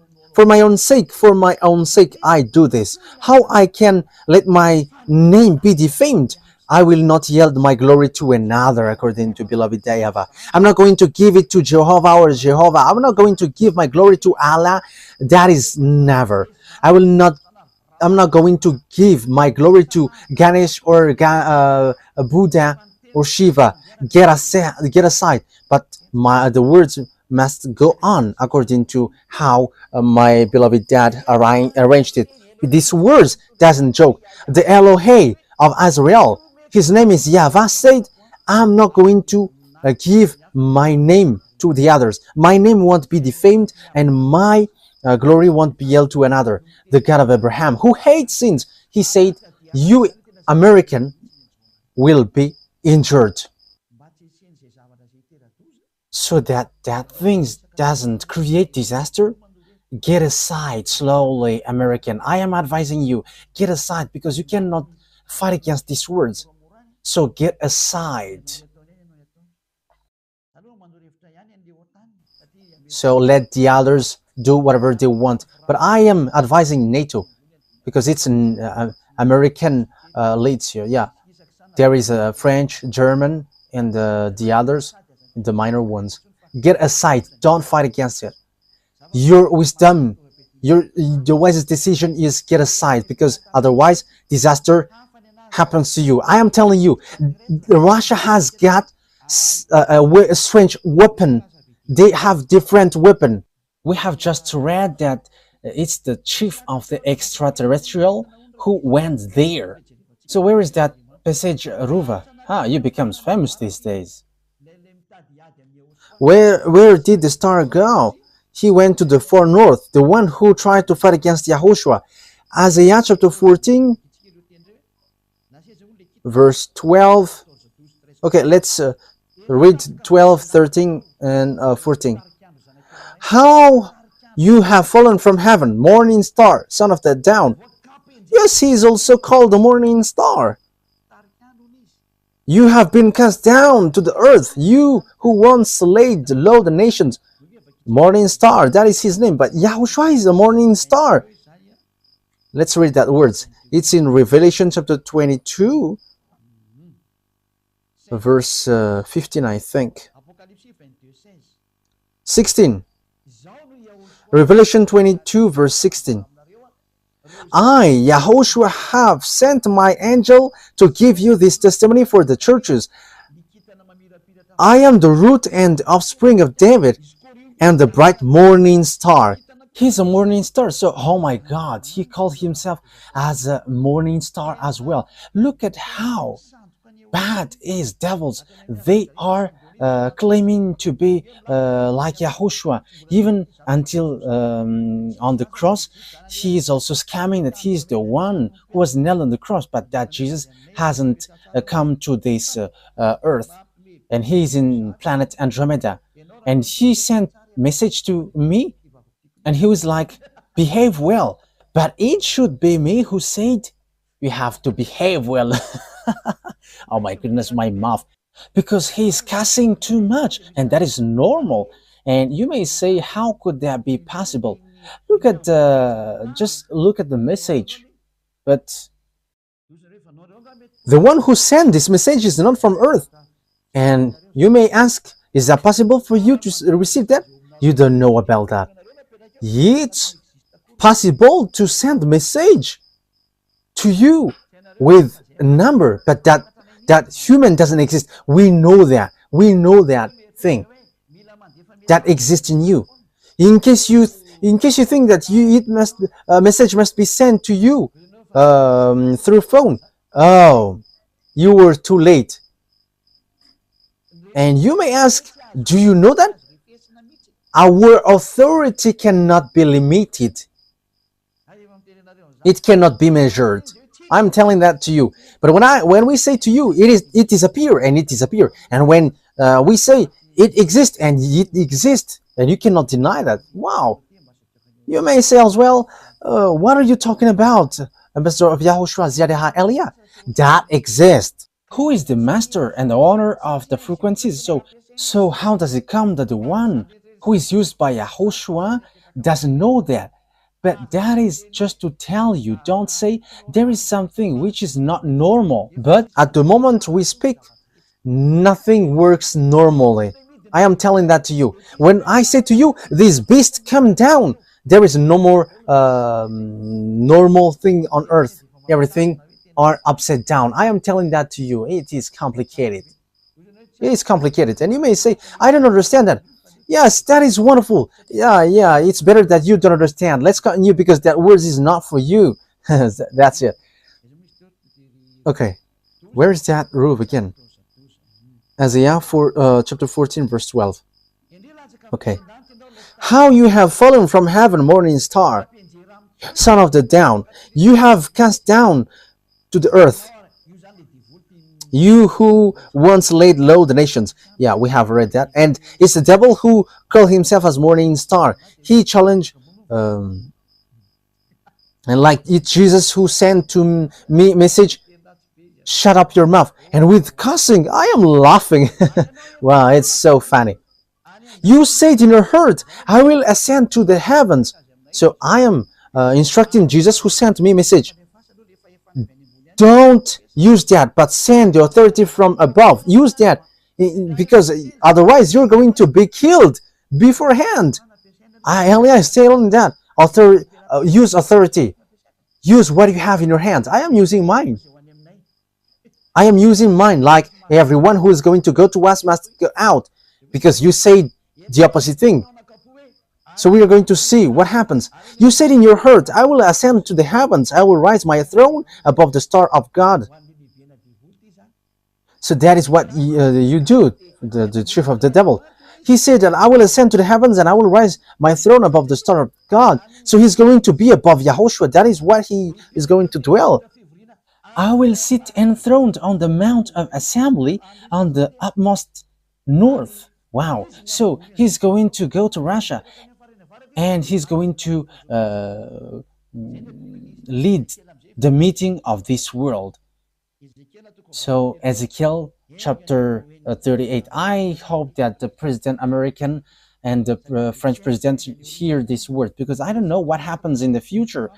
I do this. How I can let my name be defamed? I will not yield my glory to another, according to beloved YAHVAH. I'm not going to give it to Jehovah or Jehovah. I'm not going to give my glory to Allah. That is never. I'm not going to give my glory to Ganesh or Buddha or Shiva. Get aside. But the words must go on according to how my beloved dad arranged it. These words doesn't joke. The Elohei of Israel, his name is YAHVAH, said, I'm not going to give my name to the others. My name won't be defamed, and my glory won't be held to another. The God of Abraham, who hates sins, he said, you American, will be injured. So that things doesn't create disaster. Get aside slowly, American. I am advising you, get aside, because you cannot fight against these words. So get aside. So let the others do whatever they want. But I am advising NATO, because it's an American leads here. Yeah, there is a French, German, and the others, the minor ones. Get aside. Don't fight against it. Your wisdom, the wisest decision is get aside, because otherwise disaster happens to you. I am telling you, Russia has got a strange weapon. They have different weapon. We have just read that it's the chief of the extraterrestrial who went there. So where is that passage, Ruva? You become famous these days. Where did the star go? He went to the far north, the one who tried to fight against YAHOSHUAH. Isaiah chapter 14, verse 12. Okay, let's read 12, 13, and 14. How you have fallen from heaven, morning star, son of the dawn. Yes, he is also called the morning star. You have been cast down to the earth, you who once laid low the nations. Morning star, that is his name. But YAHOSHUAH is a morning star. Let's read that words. It's in Revelation chapter 22, verse 15, I think. 16. Revelation 22, verse 16. I, YAHOSHUAH, have sent my angel to give you this testimony for the churches. I am the root and offspring of David, and the bright morning star. He's a morning star. So, oh my God, he called himself as a morning star as well. Look at how bad is devils. They are claiming to be like YAHOSHUAH. Even until on the cross, he is also scamming that he is the one who was nailed on the cross, but that Jesus hasn't come to this earth, and he is in planet Andromeda. And he sent message to me, and he was like, behave well. But it should be me who said, you have to behave well. Oh my goodness, my mouth. Because he's cussing too much, and that is normal. And you may say, how could that be possible? Look at just look at the message. But the one who sent this message is not from earth. And you may ask, is that possible for you to receive that? You don't know about that. It's possible to send a message to you with a number, but that human doesn't exist. We know that. We know that thing that exists in you. In case you think that a message must be sent to you through phone. Oh, you were too late. And you may ask, do you know that? Our authority cannot be limited. It cannot be measured. I'm telling that to you. But when we say to you, it disappear, and it disappear. And when we say it exists, and it exists, and you cannot deny that. Wow. You may say as well, what are you talking about, Ambassador of YAHOSHUAH, Ziadeha Elia? That exists. Who is the master and the owner of the frequencies? So how does it come that the one who is used by YAHOSHUAH doesn't know that? But that is just to tell you, don't say there is something which is not normal. But at the moment we speak, nothing works normally. I am telling that to you. When I say to you, this beast come down, there is no more normal thing on earth. Everything are upside down. I am telling that to you. It is complicated. It is complicated. And you may say, I don't understand that. Yes, that is wonderful. Yeah, it's better that you don't understand. Let's continue, because that word is not for you. That's it. Okay, where is that roof again? Isaiah chapter 14, verse 12. Okay. How you have fallen from heaven, morning star, son of the dawn. You have cast down to the earth. You who once laid low the nations. Yeah, we have read that. And it's the devil who called himself as morning star. He challenged, and like it's Jesus who sent to me message, shut up your mouth. And with cussing, I am laughing. Wow, it's so funny. You said in your heart, I will ascend to the heavens. So I am instructing Jesus who sent me message. Don't use that, but send the authority from above. Use that because otherwise you're going to be killed beforehand. Elia is telling that use authority. Use what you have in your hands. I am using mine. I am using mine. Like everyone who is going to go to us must go out, because you say the opposite thing. So we are going to see what happens. You said in your heart, I will ascend to the heavens. I will raise my throne above the star of God. So that is what you do, the chief of the devil. He said that I will ascend to the heavens and I will raise my throne above the star of God. So he's going to be above Yahushua. That is what he is going to dwell. I will sit enthroned on the mount of assembly on the utmost north. Wow. So he's going to go to Russia. And he's going to lead the meeting of this world. So Ezekiel chapter 38. I hope that the President American and the French President hear this word, because I don't know what happens in the future.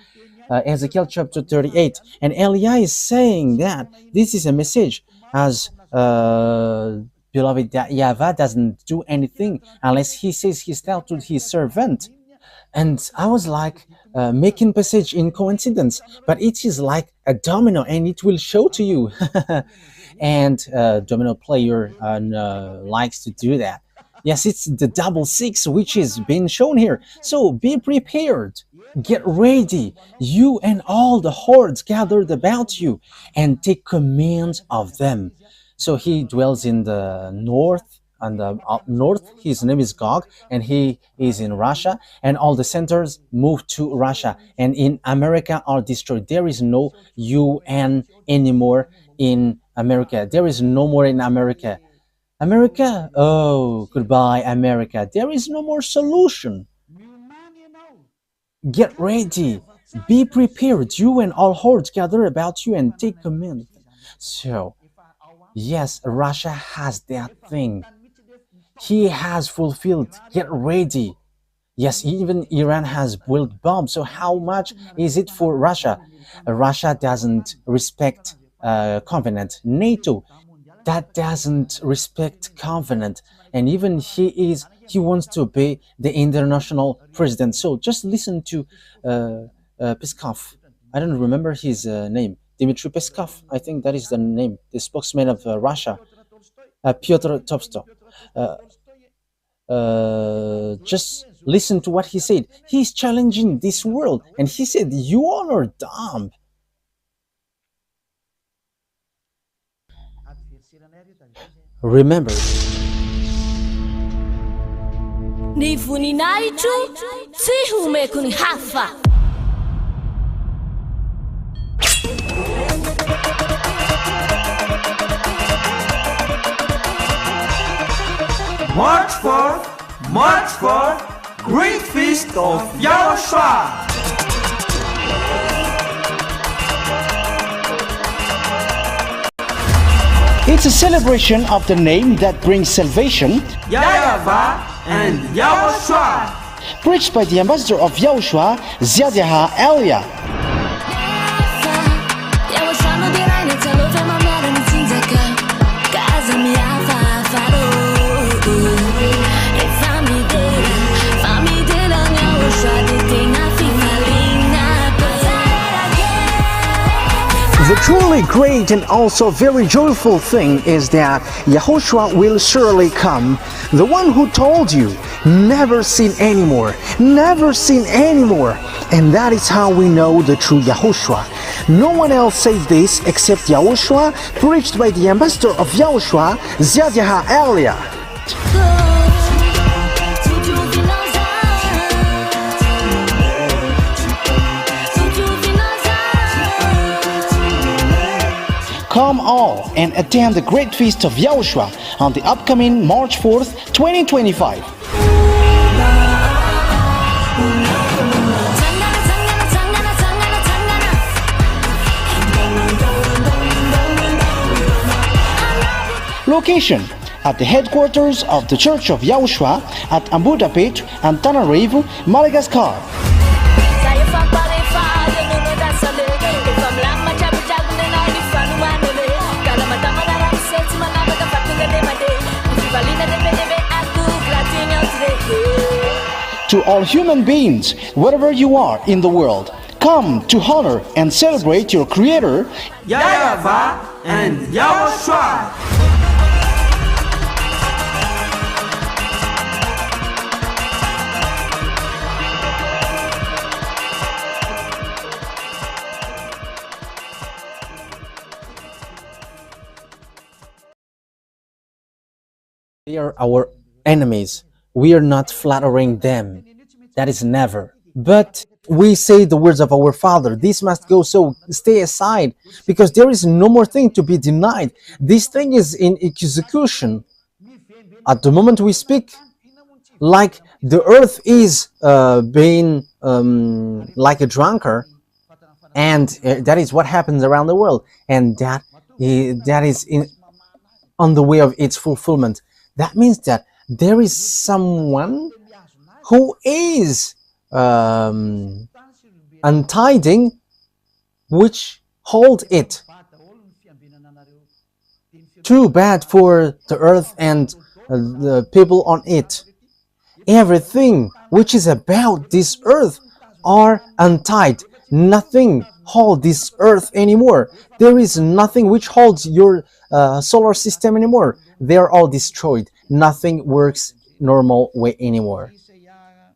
Ezekiel chapter 38. And Elia is saying that this is a message as beloved, that YAHVAH doesn't do anything unless he says he's tell to his servant. And I was like making passage in coincidence, but it is like a domino, and it will show to you. And domino player likes to do that. Yes, it's the double six which is being shown here. So be prepared, get ready, you and all the hordes gathered about you, and take command of them. So he dwells in the north. On the up north, his name is Gog, and he is in Russia, and all the centers move to Russia, and in America are destroyed. There is no UN anymore in America. There is no more in America. America, oh, goodbye, America. There is no more solution. Get ready, be prepared, you and all hordes gather about you and take command. So, yes, Russia has that thing. He has fulfilled. Get ready. Yes, even Iran has built bombs. So how much is it for Russia? Russia doesn't respect covenant. NATO, that doesn't respect covenant. And even he wants to be the international president. So just listen to Peskov. I don't remember his name. Dmitry Peskov, I think that is the name, the spokesman of Russia. Pyotr Tolstoy. Just listen to what he said. He's challenging this world, and he said, you all are dumb. Remember, Ni voninahitro tsy homeko ny hafa. March for Great Feast of YAHOSHUAH. It's a celebration of the name that brings salvation, YAHVAH and YAHOSHUAH. preached by the ambassador of YAHOSHUAH, YAH Elia. The truly great and also very joyful thing is that Yahushua will surely come. The one who told you, never seen anymore, never seen anymore. And that is how we know the true Yahushua. No one else said this except Yahushua, preached by the ambassador of Yahushua, YAH Elia. Come all and attend the great feast of YAHOSHUAH on the upcoming March 4th, 2025. Location at the headquarters of the Church of YAHOSHUAH at Ambudapet, Antananarivo, Madagascar. To all human beings, wherever you are in the world, come to honor and celebrate your Creator, YAHVAH and YAHOSHUAH. They are our enemies. We are not flattering them. That is never. But we say the words of our Father. This must go, so stay aside, because there is no more thing to be denied. This thing is in execution. At the moment we speak, like the earth is being like a drunkard, and that is what happens around the world, and that is on the way of its fulfillment. That means that there is someone who is untiding, which hold it. Too bad for the earth and the people on it. Everything which is about this earth are untied. Nothing holds this earth anymore. There is nothing which holds your solar system anymore. They are all destroyed. Nothing works normal way anymore.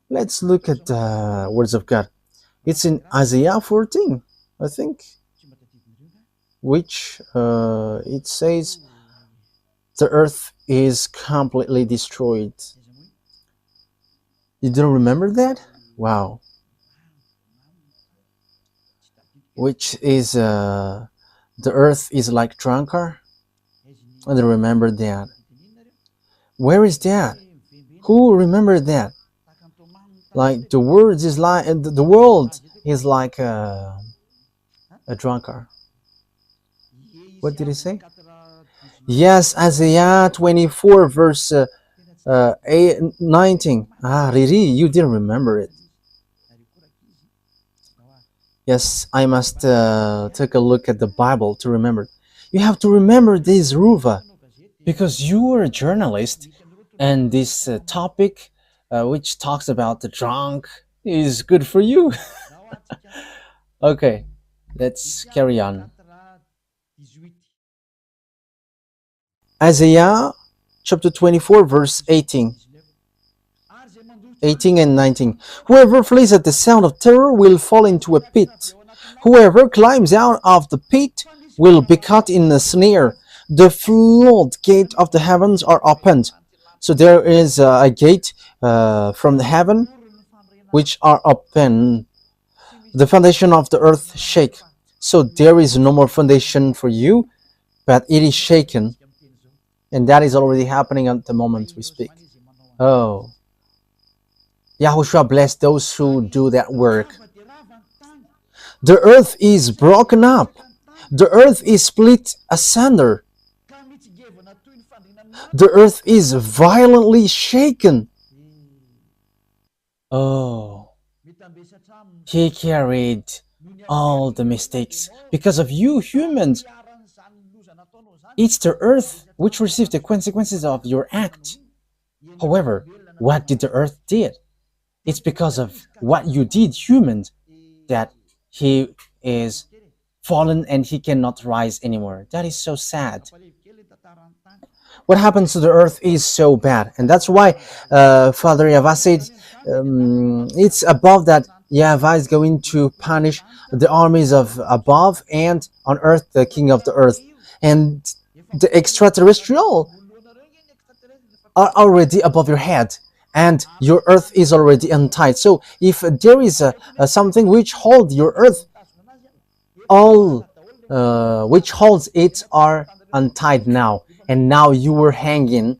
Let's look at the words of God. It's in Isaiah 14, I think, which it says the earth is completely destroyed. You don't remember that? Wow. Which is the earth is like drunkard. I don't remember that. Where is that? Who remembered that? Like the words is like the world is like a drunkard. What did he say? Yes, Isaiah 24 verse 19. Ah, Riri, you didn't remember it. Yes, I must take a look at the Bible to remember. You have to remember this, Ruva, because you are a journalist, and this topic, which talks about the drunk, is good for you. Okay, let's carry on. Isaiah chapter 24, verse 18 and 19. Whoever flees at the sound of terror will fall into a pit. Whoever climbs out of the pit will be caught in a snare. The floodgate of the heavens are opened. So there is a gate from the heaven which are open. The foundation of the earth shake. So there is no more foundation for you, but it is shaken. And that is already happening at the moment we speak. Oh. YAHOSHUAH bless those who do that work. The earth is broken up. The earth is split asunder. The earth is violently shaken. Oh. He carried all the mistakes because of you humans. It's the earth which received the consequences of your act. However, what did the earth did? It's because of what you did, humans, that he is fallen and he cannot rise anymore. That is so sad. What happens to the earth is so bad, and that's why Father YAHVAH said it's above that YAHVAH is going to punish the armies of above, and on earth the king of the earth, and the extraterrestrial are already above your head, and your earth is already untied. So if there is something which hold your earth, all which holds it are untied now, and now you were hanging.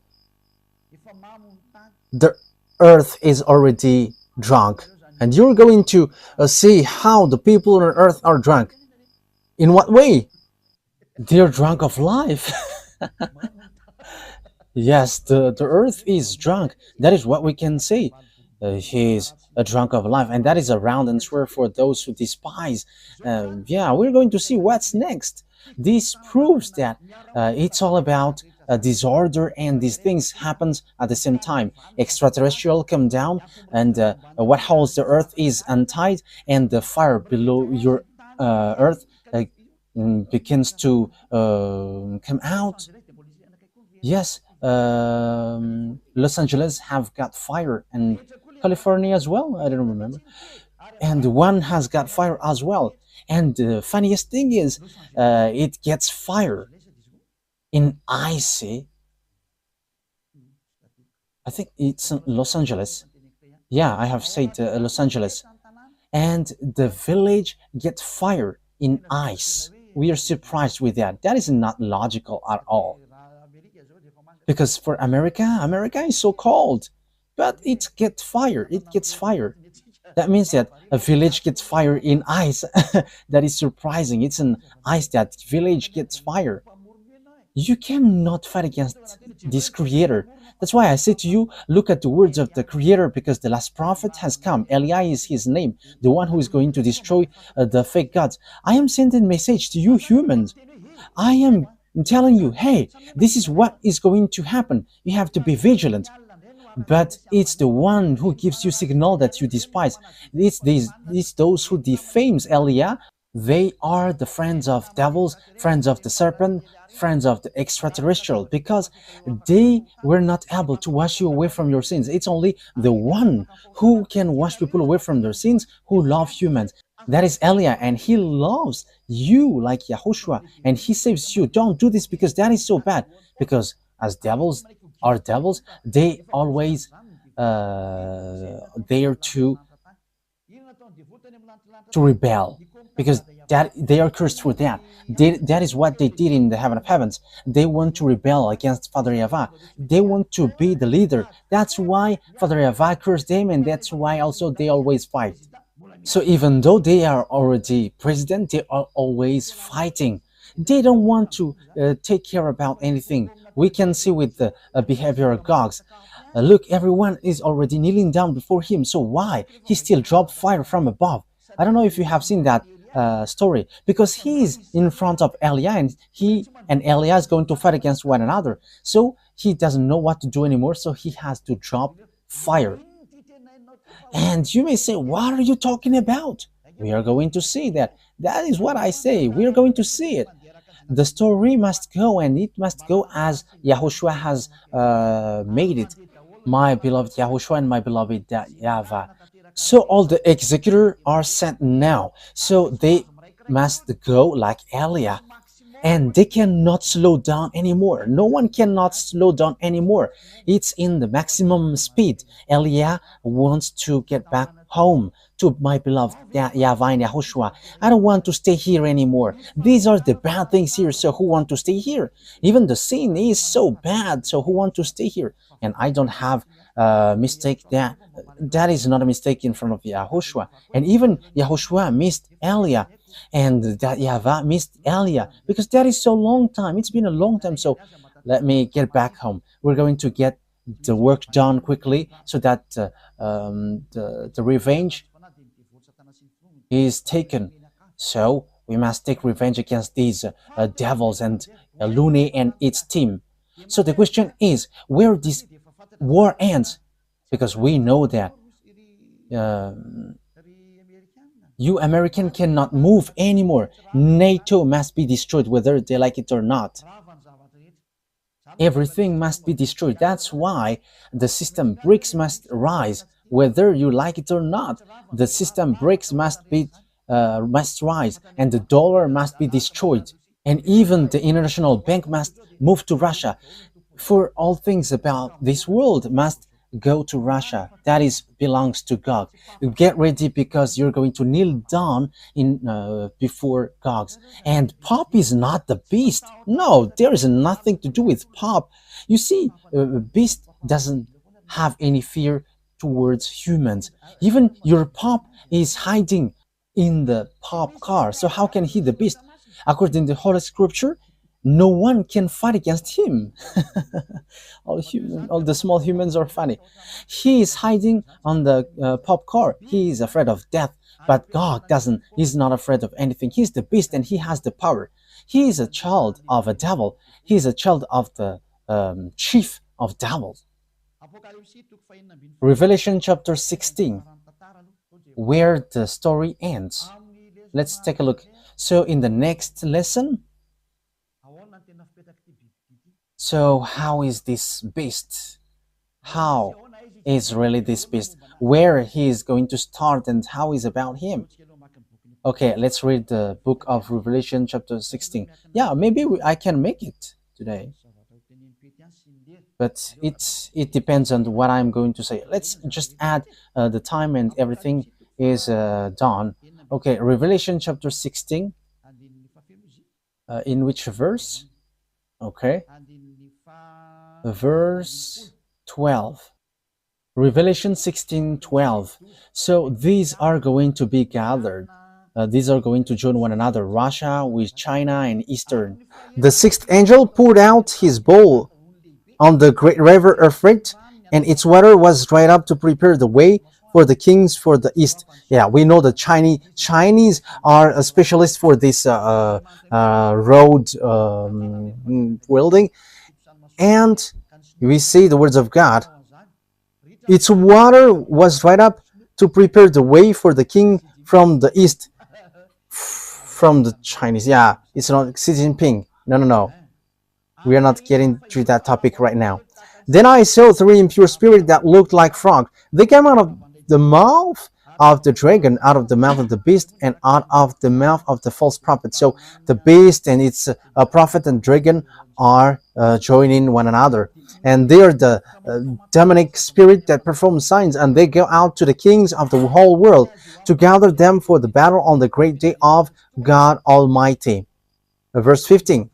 The earth is already drunk, and you're going to see how the people on earth are drunk. In what way? They're drunk of life. Yes, the earth is drunk. That is what we can say. He is a drunk of life, and that is a round answer for those who despise. Yeah, we're going to see what's next. This proves that it's all about disorder, and these things happens at the same time. Extraterrestrial come down, and what holds the earth is untied, and the fire below your earth begins to come out. Yes, Los Angeles have got fire, and California as well. I don't remember, and one has got fire as well. And the funniest thing is, it gets fire in icy. I think it's Los Angeles. Yeah, I have said Los Angeles, and the village gets fire in ice. We are surprised with that. That is not logical at all. Because for America, America is so cold, but it gets fire. It gets fire. That means that a village gets fire in ice. That is surprising. It's an ice that village gets fire. You cannot fight against this creator. That's why I say to you, look at the words of the creator, because the last prophet has come. Eli is his name, the one who is going to destroy the fake gods. I am sending a message to you humans. I am telling you, hey, this is what is going to happen. You have to be vigilant. But it's the one who gives you signal that you despise. It's those who defames Elia. They are the friends of devils, friends of the serpent, friends of the extraterrestrial, because they were not able to wash you away from your sins. It's only the one who can wash people away from their sins who love humans. That is Elia, and he loves you like Yahushua, and he saves you. Don't do this because that is so bad. Because as devils are devils, they always dare to rebel, because that they are cursed for that. That is what they did in the heaven of heavens. They want to rebel against Father YAHVAH. They want to be the leader. That's why Father YAHVAH cursed them, and that's why also they always fight. So even though they are already president, they are always fighting. They don't want to take care about anything. We can see with the behavior of gods. Look, everyone is already kneeling down before him. So why he still dropped fire from above? I don't know if you have seen that story, because he's in front of Elia, and he and Elia is going to fight against one another. So he doesn't know what to do anymore. So he has to drop fire. And you may say, what are you talking about? We are going to see that. That is what I say. We are going to see it. The story must go, and it must go as YAHOSHUAH has made it. My beloved YAHOSHUAH and my beloved YAHVAH. So all the executors are sent now. So they must go like Elia. And they cannot slow down anymore. No one cannot slow down anymore. It's in the maximum speed. Elia wants to get back home to my beloved YAHVAH and YAHOSHUAH. I don't want to stay here anymore. These are the bad things here, so who want to stay here? Even the sin is so bad, so who want to stay here? And I don't have a mistake. That is not a mistake in front of YAHOSHUAH. And even YAHOSHUAH missed Elia. And that YAHVAH missed Elia, because that is so long time. It's been a long time. So let me get back home. We're going to get the work done quickly, so that the revenge is taken. So we must take revenge against these devils and Lune and its team. So the question is, where this war ends, because we know that you American cannot move anymore. NATO must be destroyed, whether they like it or not. Everything must be destroyed. That's why the system BRICS must rise, whether you like it or not. The system BRICS must rise, and the dollar must be destroyed, and even the international bank must move to Russia. For all things about this world must go to Russia. That is belongs to God. Get ready because you're going to kneel down in before gods. And Pop is not the beast. No, there is nothing to do with Pop. You see, beast doesn't have any fear towards humans. Even your Pop is hiding in the Pop car. So how can he the beast? According to Holy Scripture, no one can fight against him. All the small humans are funny. He is hiding on the Pop car. He is afraid of death, but God doesn't. He's not afraid of anything. He's the beast and he has the power. He is a child of a devil. He is a child of the chief of devils. Revelation chapter 16, where the story ends. Let's take a look. So in the next lesson, so how is this beast? How is really this beast? Where he is going to start and how is about him? Okay, let's read the book of Revelation chapter 16. Yeah, maybe I can make it today. But it depends on what I'm going to say. Let's just add the time and everything is done. Okay, Revelation chapter 16. In which verse? Okay. Verse 12. Revelation 16:12. So these are going to be gathered. These are going to join one another, Russia with China and Eastern. The sixth angel poured out his bowl on the great river Euphrates, and its water was dried up to prepare the way for the kings for the east. Yeah, we know the Chinese are a specialist for this road building, and we see the words of God. Its water was dried up to prepare the way for the king from the east. From the Chinese, yeah, it's not Xi Jinping. No. We are not getting to that topic right now. Then I saw three impure spirits that looked like frogs. They came out of the mouth of the dragon, out of the mouth of the beast, and out of the mouth of the false prophet. So the beast and its prophet and dragon are joining one another. And they are the demonic spirit that perform signs, and they go out to the kings of the whole world to gather them for the battle on the great day of God Almighty. Verse 15.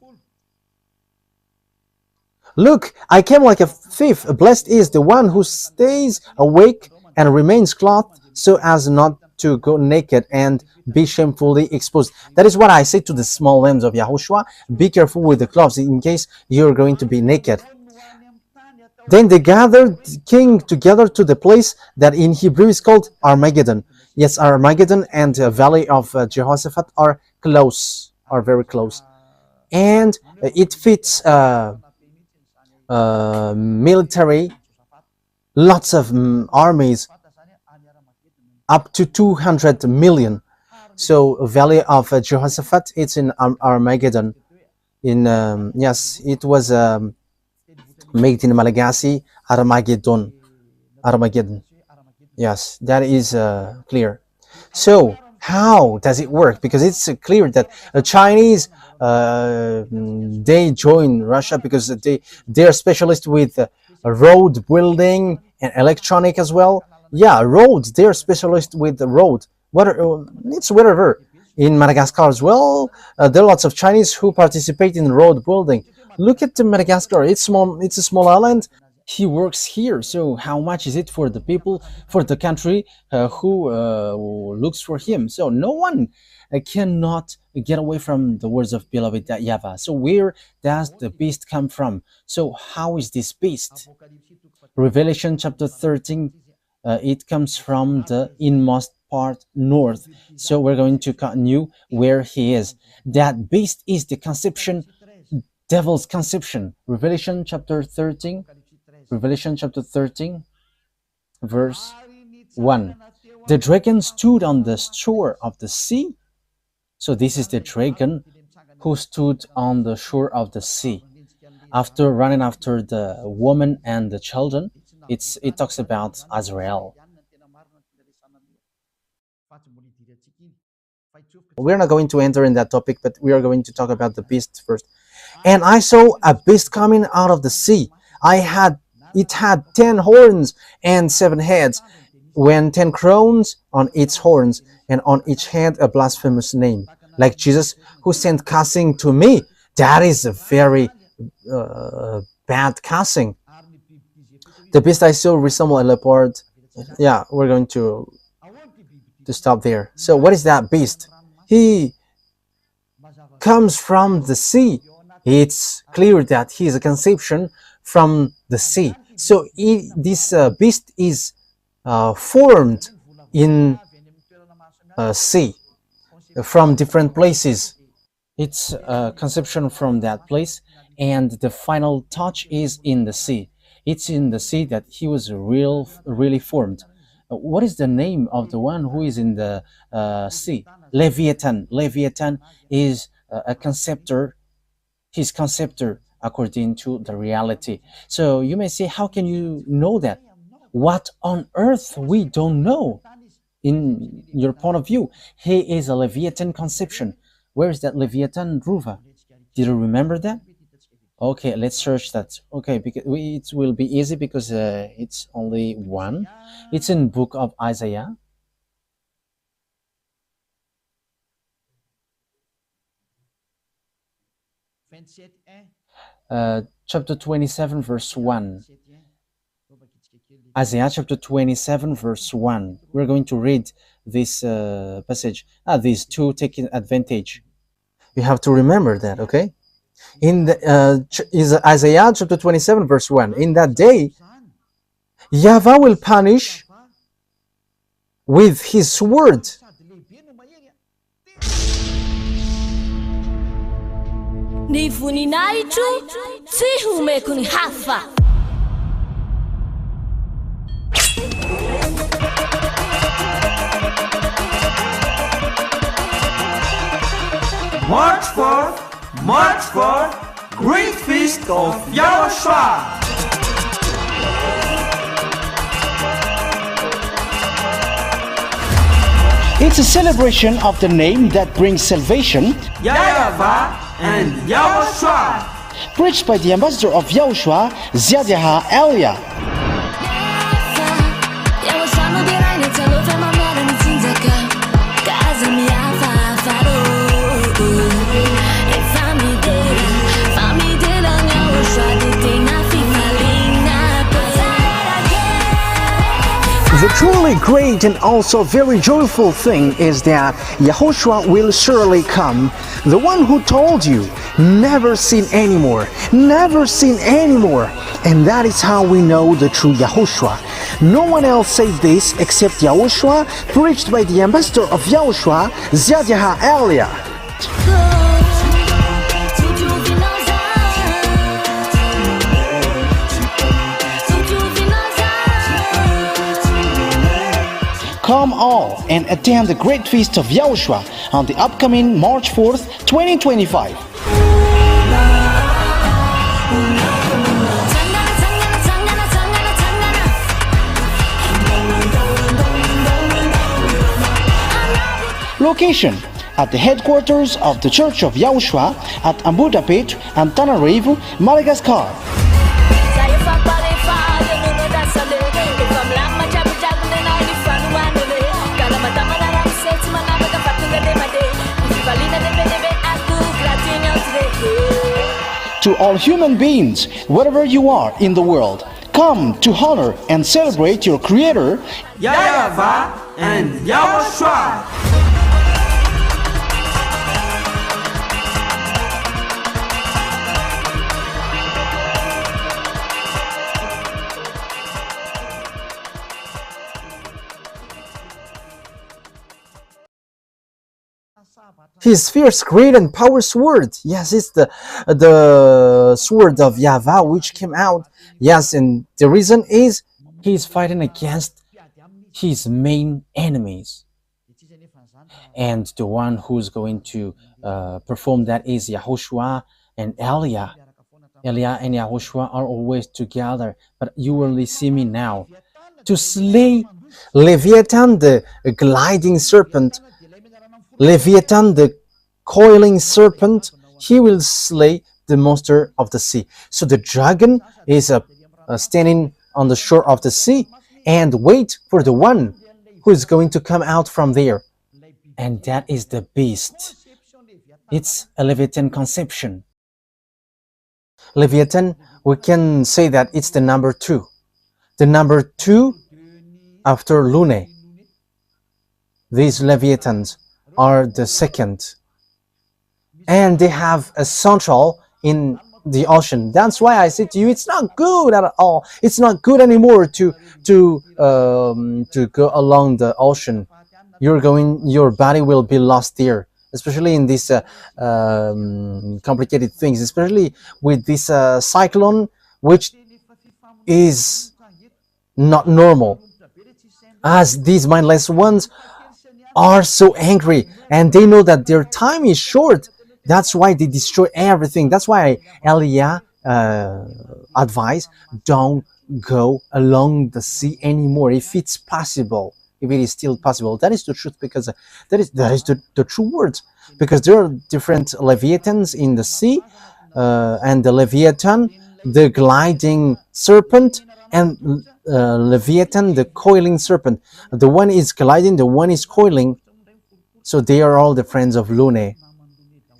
Look, I came like a thief. Blessed is the one who stays awake and remains clothed so as not to go naked and be shamefully exposed. That is what I say to the small lambs of Yahushua. Be careful with the clothes in case you're going to be naked. Then they gathered the king together to the place that in Hebrew is called Armageddon. Yes, Armageddon and the valley of Jehoshaphat are close, are very close. And it fits military, lots of armies, up to 200 million. So valley of Jehoshaphat, it's in Armageddon. In yes, it was made in Malagasy, Armageddon. Yes, that is clear. So how does it work? Because it's clear that the Chinese they join Russia because they are specialists with road building and electronic as well. Yeah, roads. They are specialists with the road. It's whatever. In Madagascar as well, there are lots of Chinese who participate in road building. Look at Madagascar. It's small. It's a small island. He works here. So how much is it for the people, for the country who looks for him? So no one cannot get away from the words of beloved YAHVAH. So where does the beast come from? So how is this beast? Revelation chapter 13, it comes from the inmost part north. So we're going to continue where he is. That beast is the conception, devil's conception. Revelation chapter 13, verse 1. The dragon stood on the shore of the sea. So this is the dragon who stood on the shore of the sea. After running after the woman and the children, it talks about Azrael. We're not going to enter in that topic, but we are going to talk about the beast first. And I saw a beast coming out of the sea. I had it had 10 horns and 7 heads, when 10 crowns on its horns, and on each head a blasphemous name, like Jesus, who sent cussing to me. That is a very bad cussing. The beast I saw resembled a leopard. Yeah, we're going to stop there. So what is that beast? He comes from the sea. It's clear that he is a conception from the sea. So this beast is formed in sea from different places. It's a conception from that place, and the final touch is in the sea. It's in the sea that he was really formed. What is the name of the one who is in the sea? Leviathan. Leviathan is a conceptor. His conceptor according to the reality. So you may say, how can you know that? What on earth we don't know? In your point of view, he is a Leviathan conception. Where is that Leviathan, Ruva? Did you remember that? Okay, let's search that. Okay, because it will be easy because it's only one. It's in book of Isaiah. Chapter 27, verse 1. Isaiah chapter 27, verse 1. We're going to read this passage. These two taking advantage. You have to remember that, okay? In the, is Isaiah chapter 27, verse 1. In that day, YAHVAH will punish with his word. Ny voninahitro tsy homeko ny hafa. March for Great Feast of YAHOSHUAH. It's a celebration of the name that brings salvation, YAHVAH and YAHOSHUAH. preached by the ambassador of YAHOSHUAH, YAHVAH. The truly great and also very joyful thing is that YAHOSHUAH will surely come. The one who told you, never seen anymore, never seen anymore. And that is how we know the true YAHOSHUAH. No one else said this except YAHOSHUAH, preached by the ambassador of YAHOSHUAH, YAHVAH. Come all and attend the Great Feast of YAHOSHUAH on the upcoming March 4th, 2025. Location at the headquarters of the Church of YAHOSHUAH at Ambudapet, Antananarivo, Madagascar. To all human beings, wherever you are in the world, come to honor and celebrate your Creator, YAHVAH and YAHOSHUAH. His fierce, great, and power sword. Yes, it's the sword of YAHVAH which came out. Yes, and the reason is he's fighting against his main enemies. And the one who's going to perform that is YAHOSHUAH and Eliah. Eliah and YAHOSHUAH are always together, but you will see me now. To slay Leviathan, the gliding serpent, Leviathan, the coiling serpent, he will slay the monster of the sea. So the dragon is a standing on the shore of the sea and wait for the one who is going to come out from there. And that is the beast. It's a Leviathan conception. Leviathan, we can say that it's the number 2. The number 2 after Lune. These Leviathans are the second. And they have a central in the ocean. That's why I said to you, it's not good at all. It's not good anymore to go along the ocean. Your body will be lost there, especially in these complicated things, especially with this cyclone, which is not normal, as these mindless ones are so angry and they know that their time is short. That's why they destroy everything. That's why YAH advise, don't go along the sea anymore if it's possible, if it is still possible. That is the truth, because that is the true words, because there are different Leviathans in the sea, and the Leviathan, the gliding serpent, and Leviathan, the coiling serpent. The one is gliding, the one is coiling. So they are all the friends of Lune,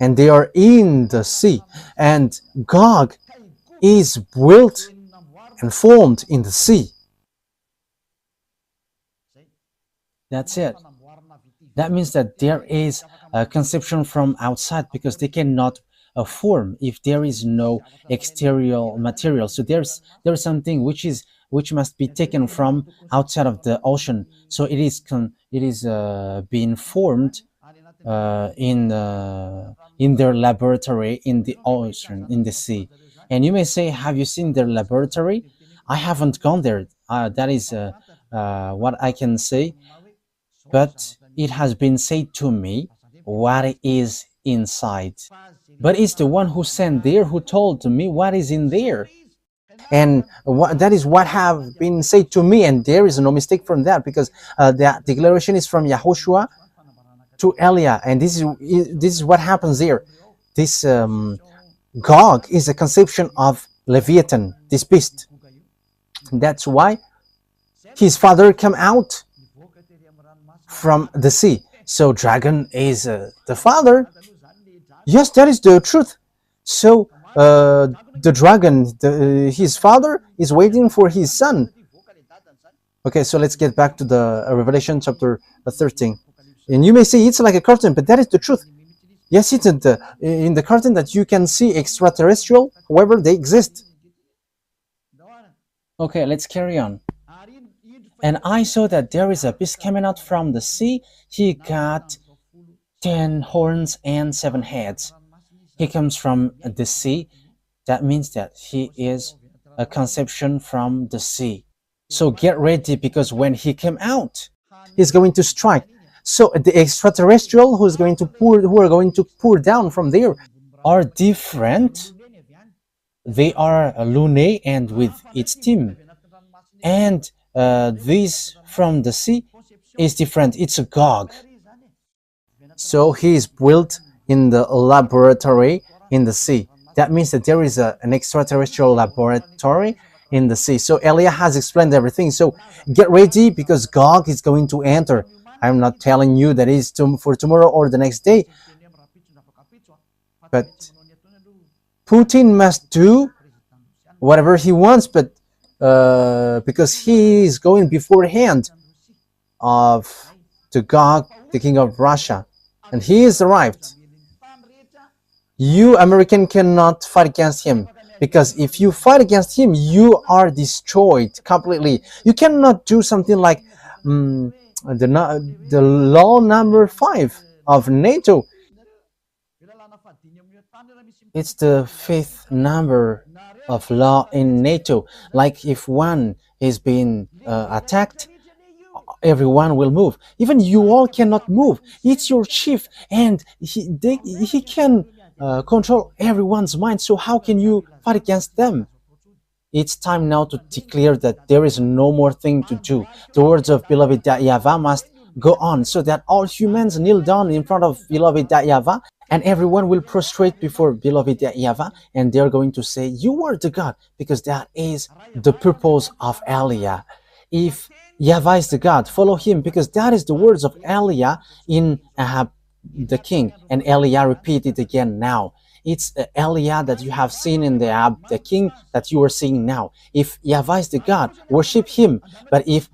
and they are in the sea. And Gog is built and formed in the sea. That's it. That means that there is a conception from outside, because they cannot form if there is no exterior material. So there's something which must be taken from outside of the ocean. So it is being formed in their laboratory in the ocean, in the sea. And you may say, have you seen their laboratory? I haven't gone there. That is what I can say. But it has been said to me what is inside. But it's the one who sent there who told me what is in there. And that is what have been said to me, and there is no mistake from that, because the declaration is from YAHOSHUAH to YAH, and this is what happens there. This Gog is a conception of Leviathan, this beast. That's why his father came out from the sea. So dragon is the father. Yes, that is the truth. So the dragon, his father, is waiting for his son. Okay, so let's get back to the Revelation chapter 13. And you may say it's like a curtain, but that is the truth. Yes, it's in the curtain that you can see extraterrestrial, however they exist. Okay, let's carry on. And I saw that there is a beast coming out from the sea. He got 10 horns and 7 heads. He comes from the sea. That means that he is a conception from the sea. So get ready, because when he came out, he's going to strike. So the extraterrestrial who are going to pour down from there are different. They are Lune and with its team. And this from the sea is different. It's a Gog. So he is built in the laboratory in the sea. That means that there is an extraterrestrial laboratory in the sea. So YAH has explained everything. So get ready, because Gog is going to enter. I'm not telling you that it's for tomorrow or the next day. But Putin must do whatever he wants, but because he is going beforehand of the Gog, the king of Russia, and he is arrived. You American cannot fight against him, because if you fight against him, you are destroyed completely. You cannot do something like the law number 5 of NATO. It's the 5th number of law in NATO. Like if one is being attacked, everyone will move. Even you all cannot move. It's your chief, and he can control everyone's mind. So how can you fight against them? It's time now to declare that there is no more thing to do. The words of beloved YAHVAH must go on, so that all humans kneel down in front of beloved YAHVAH, and everyone will prostrate before beloved YAHVAH, and they're going to say, "You are the God," because that is the purpose of Eliah. If YAHVAH is the God, follow him, because that is the words of Eliah in Ahab the king, and Eliah repeated again now. It's Eliah that you have seen in the Ahab the king that you are seeing now. If YAHVAH is the God, worship him. But if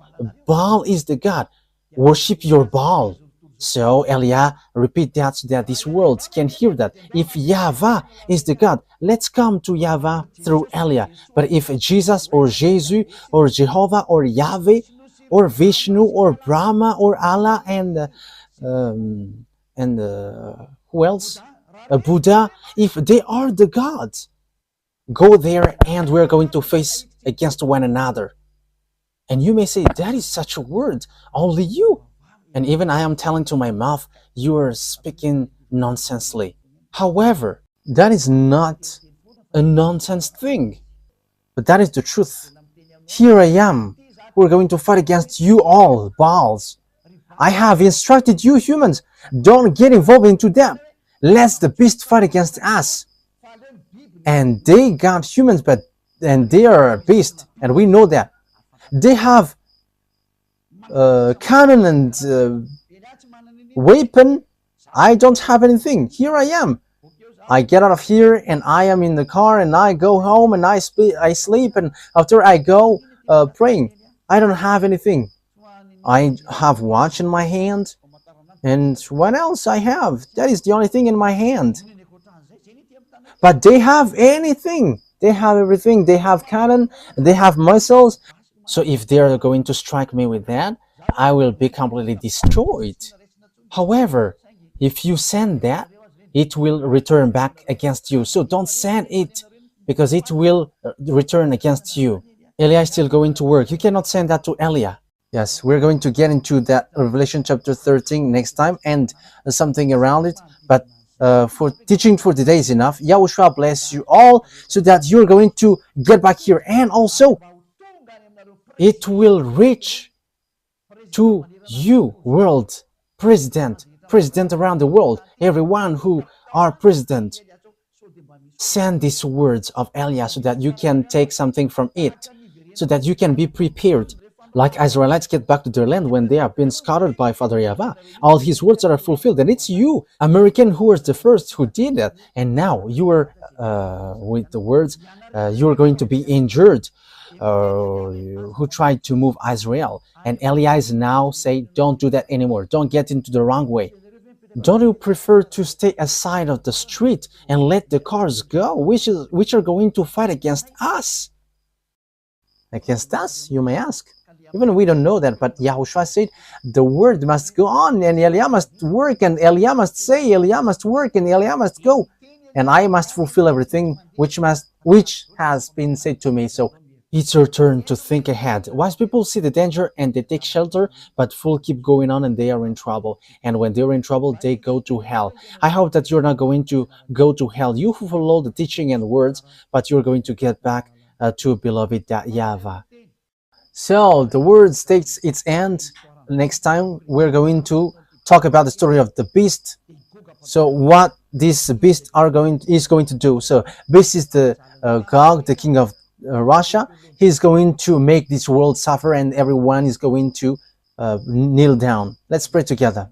Baal is the God, worship your Baal. So Eliah repeat that so that this world can hear that. If YAHVAH is the God, let's come to YAHVAH through Eliah. But if Jesus or Jesus or Jehovah or Yahweh or Vishnu or Brahma or Allah and who else? Buddha, if they are the gods, go there and we're going to face against one another. And you may say, that is such a word, only you. And even I am telling to my mouth, you are speaking nonsensely. However, that is not a nonsense thing, but that is the truth. Here I am. We're going to fight against you all, Baals. I have instructed you humans, don't get involved into them. Let the beast fight against us. And they got humans, and they are a beast, and we know that. They have cannon and weapon. I don't have anything. Here I am. I get out of here and I am in the car and I go home and I sleep, and after I go praying. I don't have anything. I have watch in my hand, and what else I have? That is the only thing in my hand. But they have anything. They have everything. They have cannon. They have missiles. So if they are going to strike me with that, I will be completely destroyed. However, if you send that, it will return back against you. So don't send it, because it will return against you. Eliah is still going to work. You cannot send that to Eliah. Yes, we're going to get into that Revelation chapter 13 next time and something around it. But for teaching for today is enough. Yahushua bless you all so that you're going to get back here. And also, it will reach to you, world president around the world, everyone who are president. Send these words of Eliah so that you can take something from it, so that you can be prepared. Like Israelites get back to their land when they have been scattered by Father YAHVAH. All his words are fulfilled, and it's you, American, who was the first who did that. And now you are, with the words, you are going to be injured, who tried to move Israel. And Eliah is now saying, don't do that anymore. Don't get into the wrong way. Don't you prefer to stay aside of the street and let the cars go, which are going to fight against us? Against us, you may ask. Even we don't know that, but Yahushua said the word must go on, and Eliah must work, and Eliah must say, Eliah must work, and Eliah must go, and I must fulfill everything which has been said to me. So it's your turn to think ahead. Wise people see the danger and they take shelter, but fools keep going on and they are in trouble. And when they're in trouble, they go to hell. I hope that you're not going to go to hell. You who follow the teaching and words, but you're going to get back to beloved YAHVAH. So the word takes its end. Next time we're going to talk about the story of the beast. So what this beast is going to do. So beast is the Gog, the king of Russia. He's going to make this world suffer, and everyone is going to kneel down. Let's pray together.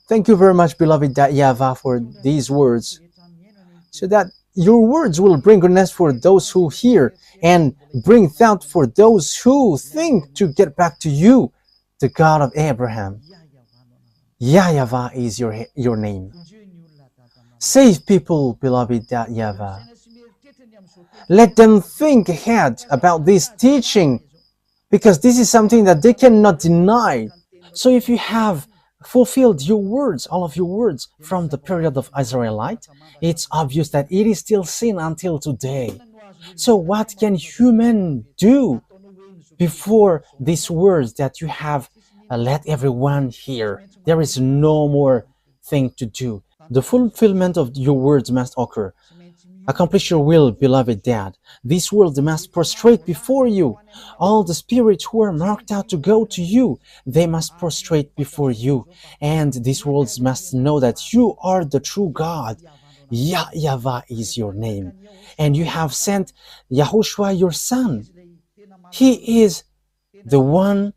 Thank you very much, beloved YAHVAH, for these words, so that your words will bring goodness for those who hear and bring thought for those who think to get back to you, the God of Abraham. YAHVAH is your name. Save people, beloved YAHVAH. Let them think ahead about this teaching, because this is something that they cannot deny. So if you have fulfilled your words, all of your words from the period of Israelite, it's obvious that it is still sin until today. So what can human do before these words that you have let everyone hear? There is no more thing to do. The fulfillment of your words must occur. Accomplish your will, beloved Dad. This world must prostrate before you. All the spirits who are marked out to go to you, they must prostrate before you. And this world must know that you are the true God. YAHVAH is your name. And you have sent YAHOSHUAH, your son. He is the one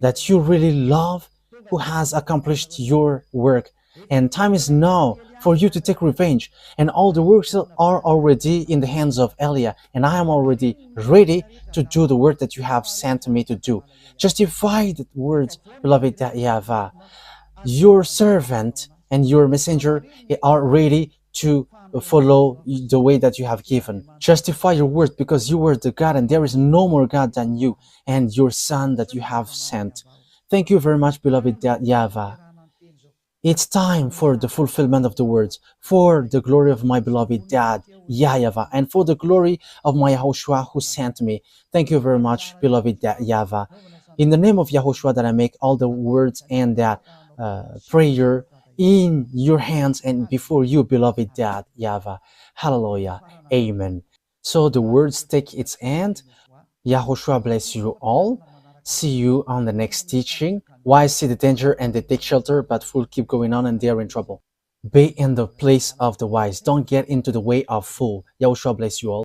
that you really love, who has accomplished your work. And time is now for you to take revenge. And all the works are already in the hands of Elia. And I am already ready to do the work that you have sent me to do. Justify the words, beloved YAHVAH. Your servant and your messenger are ready to follow the way that you have given. Justify your words, because you were the God and there is no more God than you and your son that you have sent. Thank you very much, beloved YAHVAH. It's time for the fulfillment of the words, for the glory of my beloved Dad, YAHVAH, and for the glory of my YAHOSHUAH who sent me. Thank you very much, beloved YAHVAH. In the name of YAHOSHUAH that I make all the words and that prayer in your hands and before you, beloved Dad, YAHVAH. Hallelujah. Amen. So the words take its end. YAHOSHUAH bless you all. See you on the next teaching. Wise see the danger and they take shelter, but fools keep going on and they are in trouble. Be in the place of the wise. Don't get into the way of fool. YAHOSHUAH bless you all.